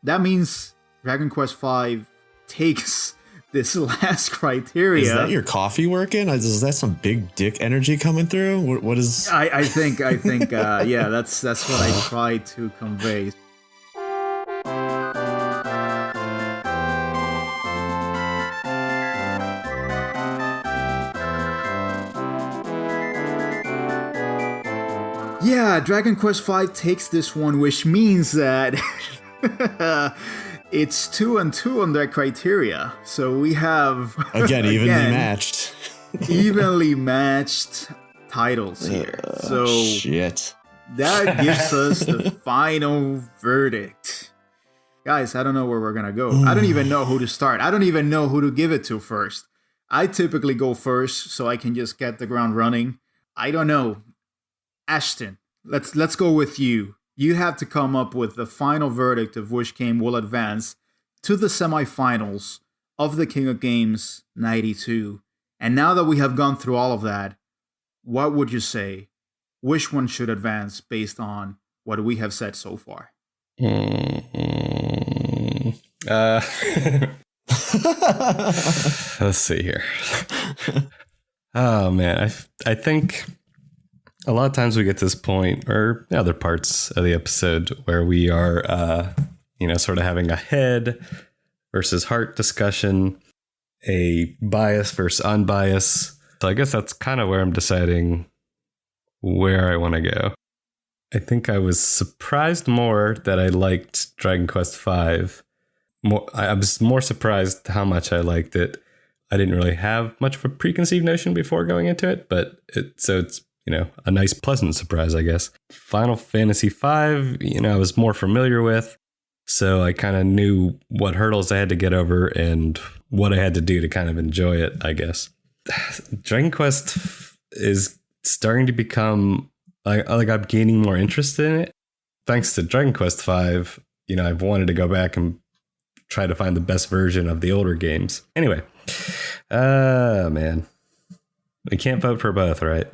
That means Dragon Quest V takes this last criteria. Is that your coffee working? Is that some big dick energy coming through? What is? I think, yeah, that's what I tried to convey. Yeah, Dragon Quest V takes this one, which means that it's 2 and 2 on that criteria. So we have evenly matched. Evenly matched titles here. So shit. That gives us the final verdict. Guys, I don't know where we're gonna go. I don't even know who to start. I don't even know who to give it to first. I typically go first so I can just get the ground running. I don't know. Ashton, let's go with you. You have to come up with the final verdict of which game will advance to the semifinals of the King of Games 92. And now that we have gone through all of that, what would you say? Which one should advance based on what we have said so far? Let's see here. Oh, man. I think a lot of times we get to this point, or other parts of the episode, where we are, sort of having a head versus heart discussion, a bias versus unbiased. So I guess that's kind of where I'm deciding where I want to go. I think I was surprised more that I liked Dragon Quest V. I was more surprised how much I liked it. I didn't really have much of a preconceived notion before going into it, but it's a nice, pleasant surprise, I guess. Final Fantasy V, I was more familiar with, so I kind of knew what hurdles I had to get over and what I had to do to kind of enjoy it, I guess. Dragon Quest is starting to become, I'm gaining more interest in it. Thanks to Dragon Quest V, I've wanted to go back and try to find the best version of the older games. Anyway, man. We can't vote for both, right?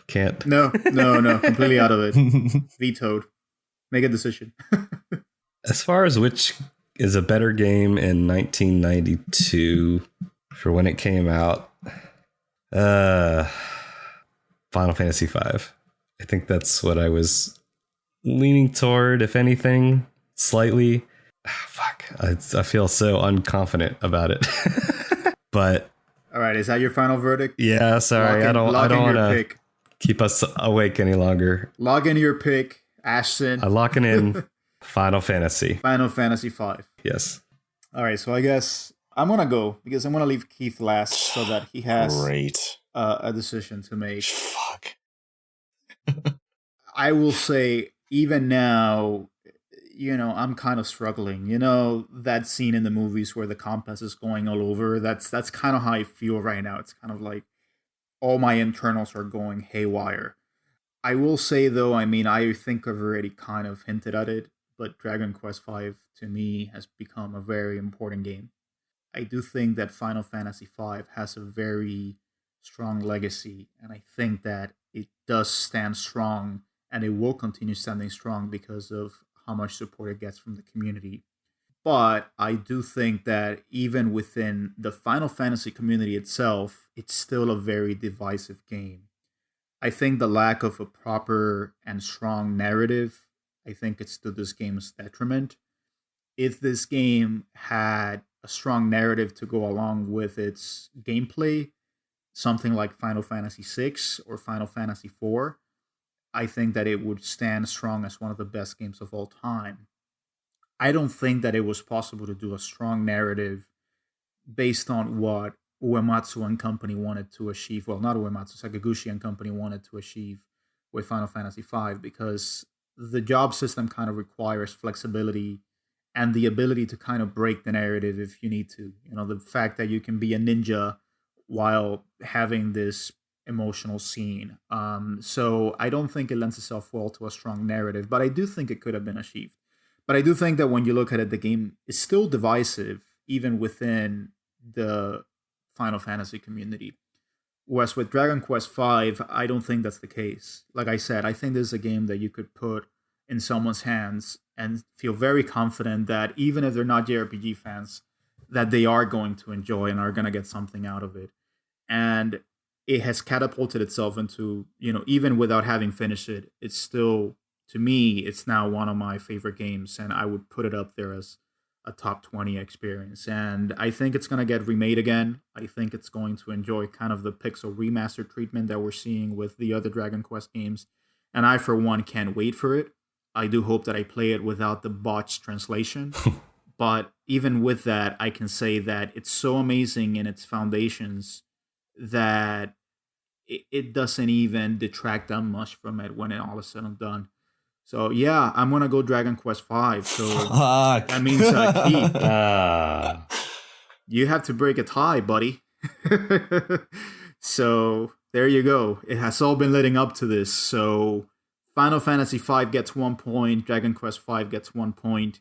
Can't. No, completely out of it. Vetoed. Make a decision. As far as which is a better game in 1992 for when it came out, Final Fantasy V. I think that's what I was leaning toward, if anything, slightly. Fuck. I feel so unconfident about it. But all right, is that your final verdict? Yeah, sorry. I don't want to keep us awake any longer. Log in your pick, Ashton. I'm locking in Final Fantasy. Final Fantasy V. Yes. All right, so I guess I'm going to go because I'm going to leave Keith last so that he has a decision to make. Fuck. I will say, even now, I'm kind of struggling. That scene in the movies where the compass is going all over, that's kind of how I feel right now. It's kind of like all my internals are going haywire. I will say, though, I think I've already kind of hinted at it, but Dragon Quest V, to me, has become a very important game. I do think that Final Fantasy V has a very strong legacy, and I think that it does stand strong, and it will continue standing strong because of how much support it gets from the community. But I do think that even within the Final Fantasy community itself, it's still a very divisive game. I think the lack of a proper and strong narrative, I think it's to this game's detriment. If this game had a strong narrative to go along with its gameplay, something like Final Fantasy VI or Final Fantasy IV, I think that it would stand strong as one of the best games of all time. I don't think that it was possible to do a strong narrative based on what Uematsu and company wanted to achieve. Well, not Uematsu, Sakaguchi and company wanted to achieve with Final Fantasy V, because the job system kind of requires flexibility and the ability to kind of break the narrative if you need to. You know, the fact that you can be a ninja while having this emotional scene. So I don't think it lends itself well to a strong narrative, but I do think it could have been achieved. But I do think that when you look at it, the game is still divisive, even within the Final Fantasy community. Whereas with Dragon Quest V, I don't think that's the case. Like I said, I think this is a game that you could put in someone's hands and feel very confident that even if they're not JRPG fans, that they are going to enjoy and are going to get something out of it. And it has catapulted itself into, you know, even without having finished it, it's still, to me, it's now one of my favorite games, and I would put it up there as a top 20 experience. And I think it's going to get remade again. I think it's going to enjoy kind of the pixel remaster treatment that we're seeing with the other Dragon Quest games. And I, for one, can't wait for it. I do hope that I play it without the botched translation. But even with that, I can say that it's so amazing in its foundations that it doesn't even detract that much from it when it all is said and done. So yeah, I'm gonna go Dragon Quest V. So that means Keith, you have to break a tie, buddy. So there you go. It has all been leading up to this. So Final Fantasy V gets 1 point. Dragon Quest V gets 1 point.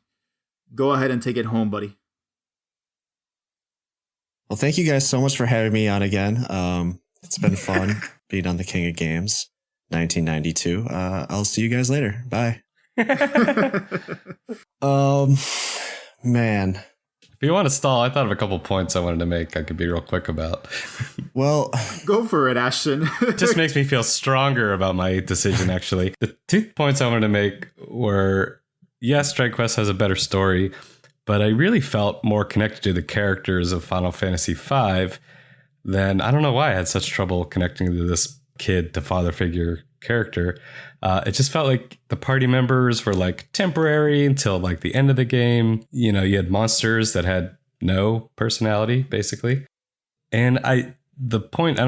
Go ahead and take it home, buddy. Well, thank you guys so much for having me on again. It's been fun being on the King of Games 1992. I'll see you guys later. Bye. Man. If you want to stall, I thought of a couple points I wanted to make I could be real quick about. Well, go for it, Ashton. It just makes me feel stronger about my decision, actually. The 2 points I wanted to make were, yes, Dragon Quest has a better story, but I really felt more connected to the characters of Final Fantasy V than, I don't know why I had such trouble connecting to this kid to father figure character. It just felt like the party members were like temporary until like the end of the game. You know, you had monsters that had no personality, basically. And the point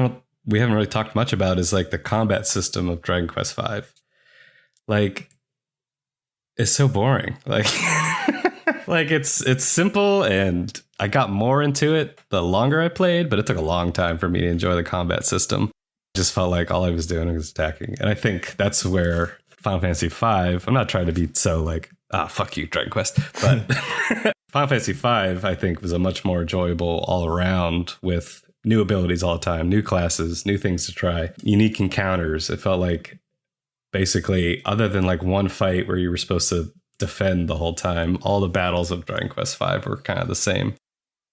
we haven't really talked much about is like the combat system of Dragon Quest V. Like, it's so boring. Like, like it's simple, and I got more into it the longer I played, but it took a long time for me to enjoy the combat system. Just felt like all I was doing was attacking. And I think that's where Final Fantasy V, I'm not trying to be so like, fuck you, Dragon Quest, but Final Fantasy V, I think, was a much more enjoyable all around, with new abilities all the time, new classes, new things to try, unique encounters. It felt like basically, other than like one fight where you were supposed to defend the whole time, all the battles of Dragon Quest V were kind of the same.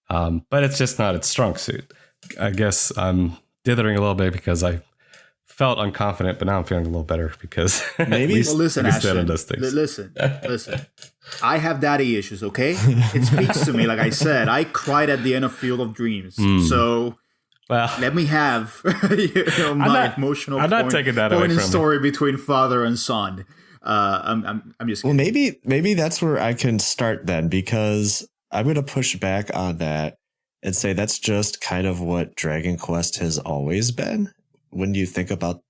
But it's just not its strong suit. I guess I'm dithering a little bit because I felt unconfident, but now I'm feeling a little better because maybe. Well, listen, Ashton, listen. I have daddy issues, okay? It speaks to me. Like I said, I cried at the end of Field of Dreams. So let me have my emotional I'm not taking that away from story between father and son. I'm just kidding. Well, maybe that's where I can start then, because I'm going to push back on that and say that's just kind of what Dragon Quest has always been. When you think about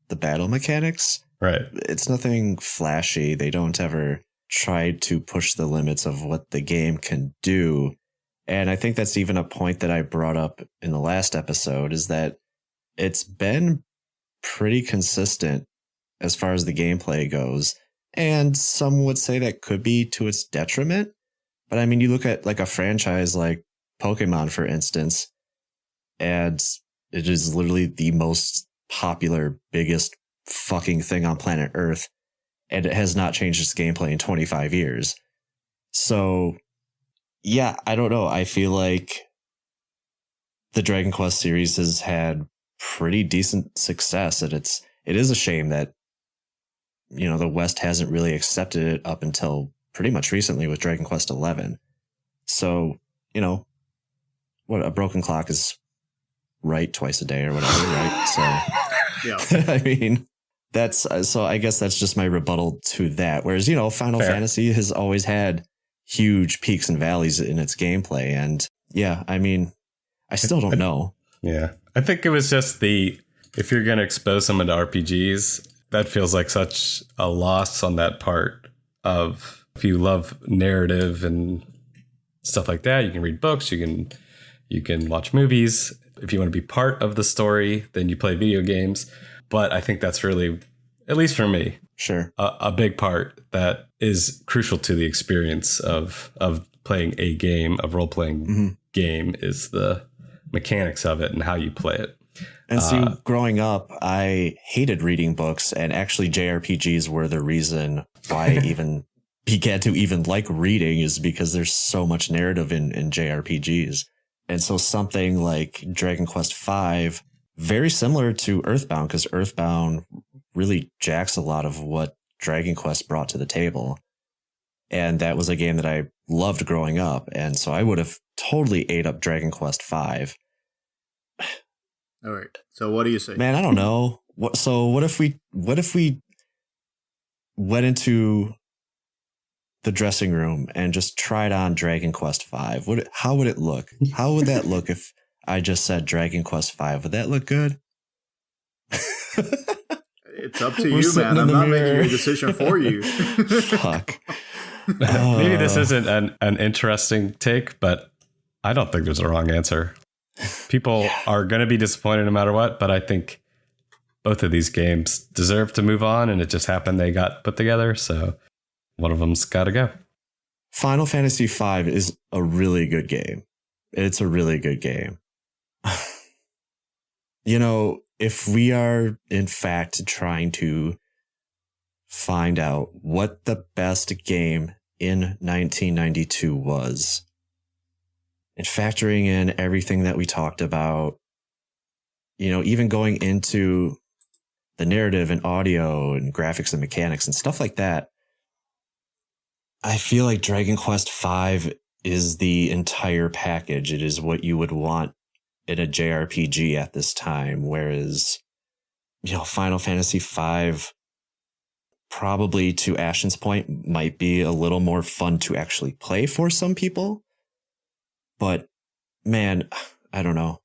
the battle mechanics, right? It's nothing flashy. They don't ever try to push the limits of what the game can do. And I think that's even a point that I brought up in the last episode, is that it's been pretty consistent as far as the gameplay goes. And some would say that could be to its detriment. But I mean, you look at like a franchise like Pokemon, for instance, and it is literally the most popular, biggest fucking thing on planet Earth, and it has not changed its gameplay in 25 years. So, yeah, I don't know. I feel like the Dragon Quest series has had pretty decent success, and it is a shame that, you know, the West hasn't really accepted it up until pretty much recently with Dragon Quest XI. So, you know, what a broken clock is right twice a day or whatever, right? So, yeah. I mean, so I guess that's just my rebuttal to that. Whereas, you know, Final Fantasy has always had huge peaks and valleys in its gameplay. And yeah, I mean, I still don't know. Yeah. I think it was just if you're going to expose someone to RPGs, that feels like such a loss on that part of, if you love narrative and stuff like that, you can read books, you can watch movies. If you want to be part of the story, then you play video games. But I think that's really, at least for me, sure, a big part that is crucial to the experience of playing a game, a role-playing game, is the mechanics of it and how you play it. And see, growing up, I hated reading books, and actually JRPGs were the reason why I even began to even like reading, is because there's so much narrative in JRPGs. And so something like Dragon Quest V, very similar to Earthbound, because Earthbound really jacks a lot of what Dragon Quest brought to the table. And that was a game that I loved growing up. And so I would have totally ate up Dragon Quest V. All right. So what do you say? Man, I don't know. What if we went into the dressing room and just tried on Dragon Quest V? How would it look? How would that look if I just said Dragon Quest V? Would that look good? It's up to you, man. I'm not making your decision for you. Fuck. Maybe this isn't an interesting take, but I don't think there's a wrong answer. People are going to be disappointed no matter what, but I think both of these games deserve to move on, and it just happened they got put together, so one of them's got to go. Final Fantasy V is a really good game. It's a really good game. You know, if we are in fact trying to find out what the best game in 1992 was, and factoring in everything that we talked about, you know, even going into the narrative and audio and graphics and mechanics and stuff like that, I feel like Dragon Quest V is the entire package. It is what you would want in a JRPG at this time. Whereas, you know, Final Fantasy V, probably to Ashton's point, might be a little more fun to actually play for some people. But man, I don't know.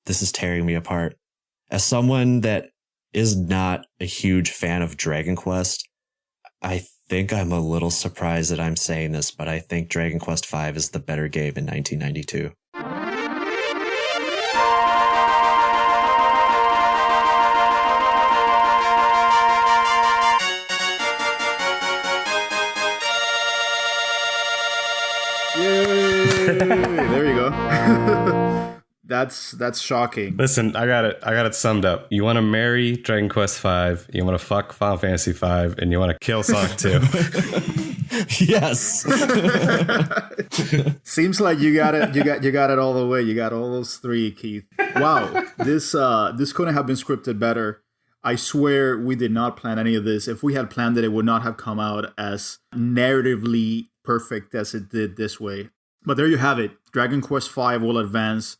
This is tearing me apart. As someone that is not a huge fan of Dragon Quest, I think I'm a little surprised that I'm saying this, but I think Dragon Quest V is the better game in 1992. Yay! There you go. That's shocking. Listen, I got it summed up. You want to marry Dragon Quest V, you want to fuck Final Fantasy V, and you want to kill Sonic 2. Yes. Seems like you got it. You got it all the way. You got all those three, Keith. Wow. This couldn't have been scripted better. I swear we did not plan any of this. If we had planned it, it would not have come out as narratively perfect as it did this way. But there you have it. Dragon Quest V will advance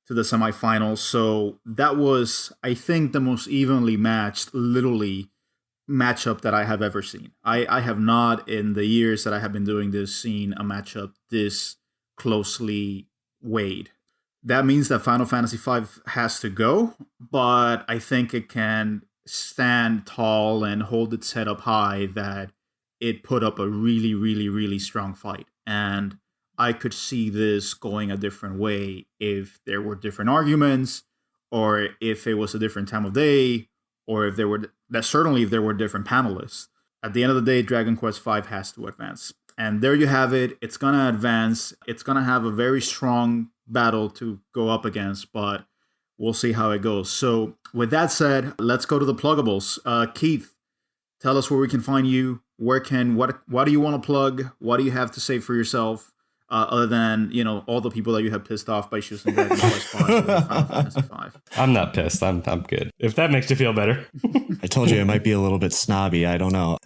to the semifinals. So that was, I think, the most evenly matched, literally, matchup that I have ever seen. I have not, in the years that I have been doing this, seen a matchup this closely weighed. That means that Final Fantasy V has to go, but I think it can stand tall and hold its head up high that it put up a really, really, really strong fight. And I could see this going a different way if there were different arguments, or if it was a different time of day, or if there were different panelists. At the end of the day, Dragon Quest V has to advance. And there you have it. It's going to advance. It's going to have a very strong battle to go up against, but we'll see how it goes. So with that said, let's go to the pluggables. Keith, tell us where we can find you. What do you want to plug? What do you have to say for yourself? Other than, you know, all the people that you have pissed off by choosing Dragon Quest V over Final Fantasy V. I'm not pissed. I'm good. If that makes you feel better. I told you I might be a little bit snobby. I don't know.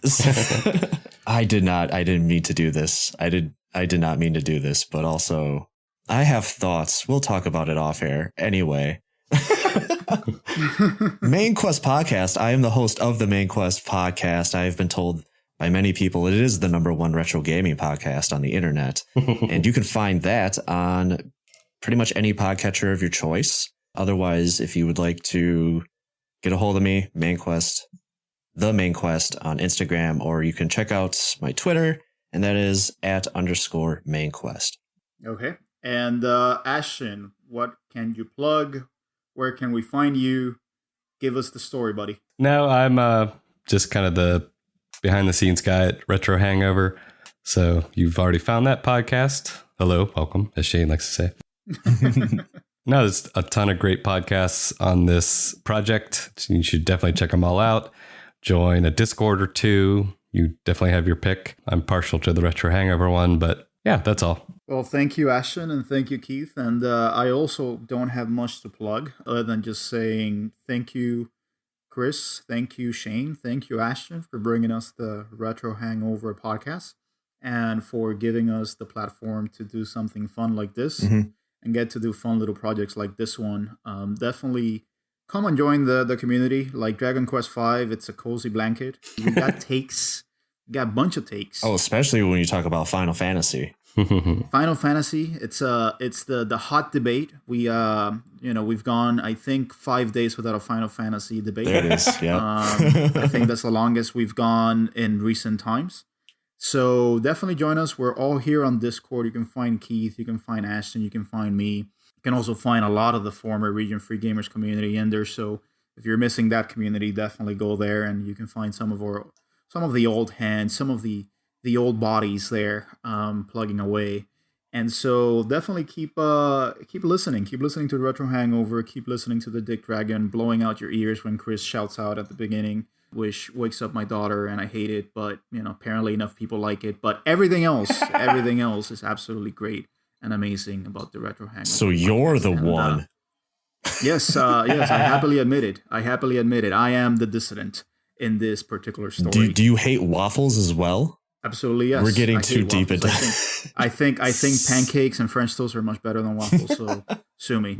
I didn't mean to do this. I did not mean to do this, but also I have thoughts. We'll talk about it off air. Anyway. Main Quest Podcast. I am the host of the Main Quest Podcast. I have been told by many people, it is the #1 retro gaming podcast on the internet. And you can find that on pretty much any podcatcher of your choice. Otherwise, if you would like to get a hold of me, The Main Quest on Instagram, or you can check out my Twitter, and that is @_mainquest. Okay. And Ashton, what can you plug? Where can we find you? Give us the story, buddy. No, I'm just kind of the behind the scenes guy at Retro Hangover. So you've already found that podcast. Hello, welcome, as Shane likes to say. No, there's a ton of great podcasts on this project. So you should definitely check them all out. Join a Discord or two. You definitely have your pick. I'm partial to the Retro Hangover one, but yeah, that's all. Well, thank you, Ashton, and thank you, Keith. And I also don't have much to plug other than just saying thank you, Chris. Thank you, Shane. Thank you, Ashton, for bringing us the Retro Hangover podcast and for giving us the platform to do something fun like this and get to do fun little projects like this one. Definitely come and join the community. Like Dragon Quest V, it's a cozy blanket. We got takes. We got a bunch of takes. Oh, especially when you talk about Final Fantasy. Final Fantasy, it's the hot debate. We've gone, I think, 5 days without a Final Fantasy debate. There it is. Yeah. I think that's the longest we've gone in recent times. So definitely join us. We're all here on Discord. You can find Keith, you can find Ashton, you can find me. You can also find a lot of the former Region Free Gamers community in there. So if you're missing that community, definitely go there and you can find some of the old hands, some of the old bodies there plugging away. And so definitely keep listening to the Retro Hangover, keep listening to the Dick Dragon blowing out your ears when Chris shouts out at the beginning, which wakes up my daughter, and I hate it, but apparently enough people like it. But everything else is absolutely great and amazing about the Retro Hangover. So you're the one. Yes, I happily admit it. I am the dissident in this particular story. Do you hate waffles as well? Absolutely, yes. We're getting too deep into I think pancakes and French toast are much better than waffles, so sue me.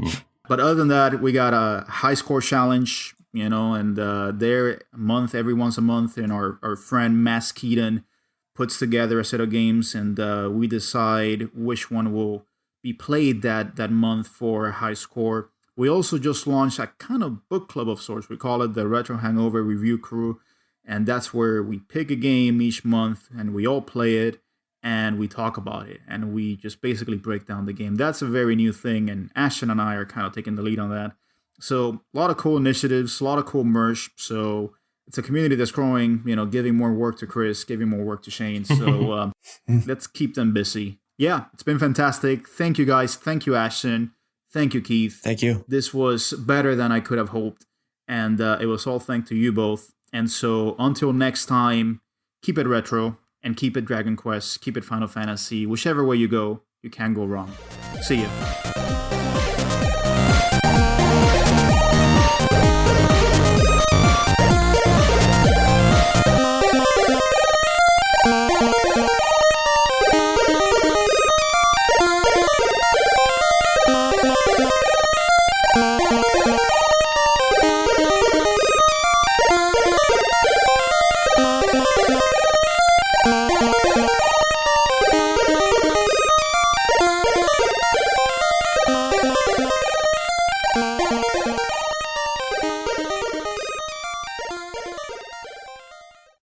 But other than that, we got a high score challenge, and every once a month, and our friend Mass Keaton puts together a set of games, and we decide which one will be played that month for a high score. We also just launched a kind of book club of sorts. We call it the Retro Hangover Review Crew. And that's where we pick a game each month and we all play it and we talk about it. And we just basically break down the game. That's a very new thing. And Ashton and I are kind of taking the lead on that. So a lot of cool initiatives, a lot of cool merch. So it's a community that's growing, giving more work to Chris, giving more work to Shane. So let's keep them busy. Yeah, it's been fantastic. Thank you, guys. Thank you, Ashton. Thank you, Keith. Thank you. This was better than I could have hoped. And it was all thanks to you both. And so until next time, keep it retro and keep it Dragon Quest, keep it Final Fantasy. Whichever way you go, you can't go wrong. See ya.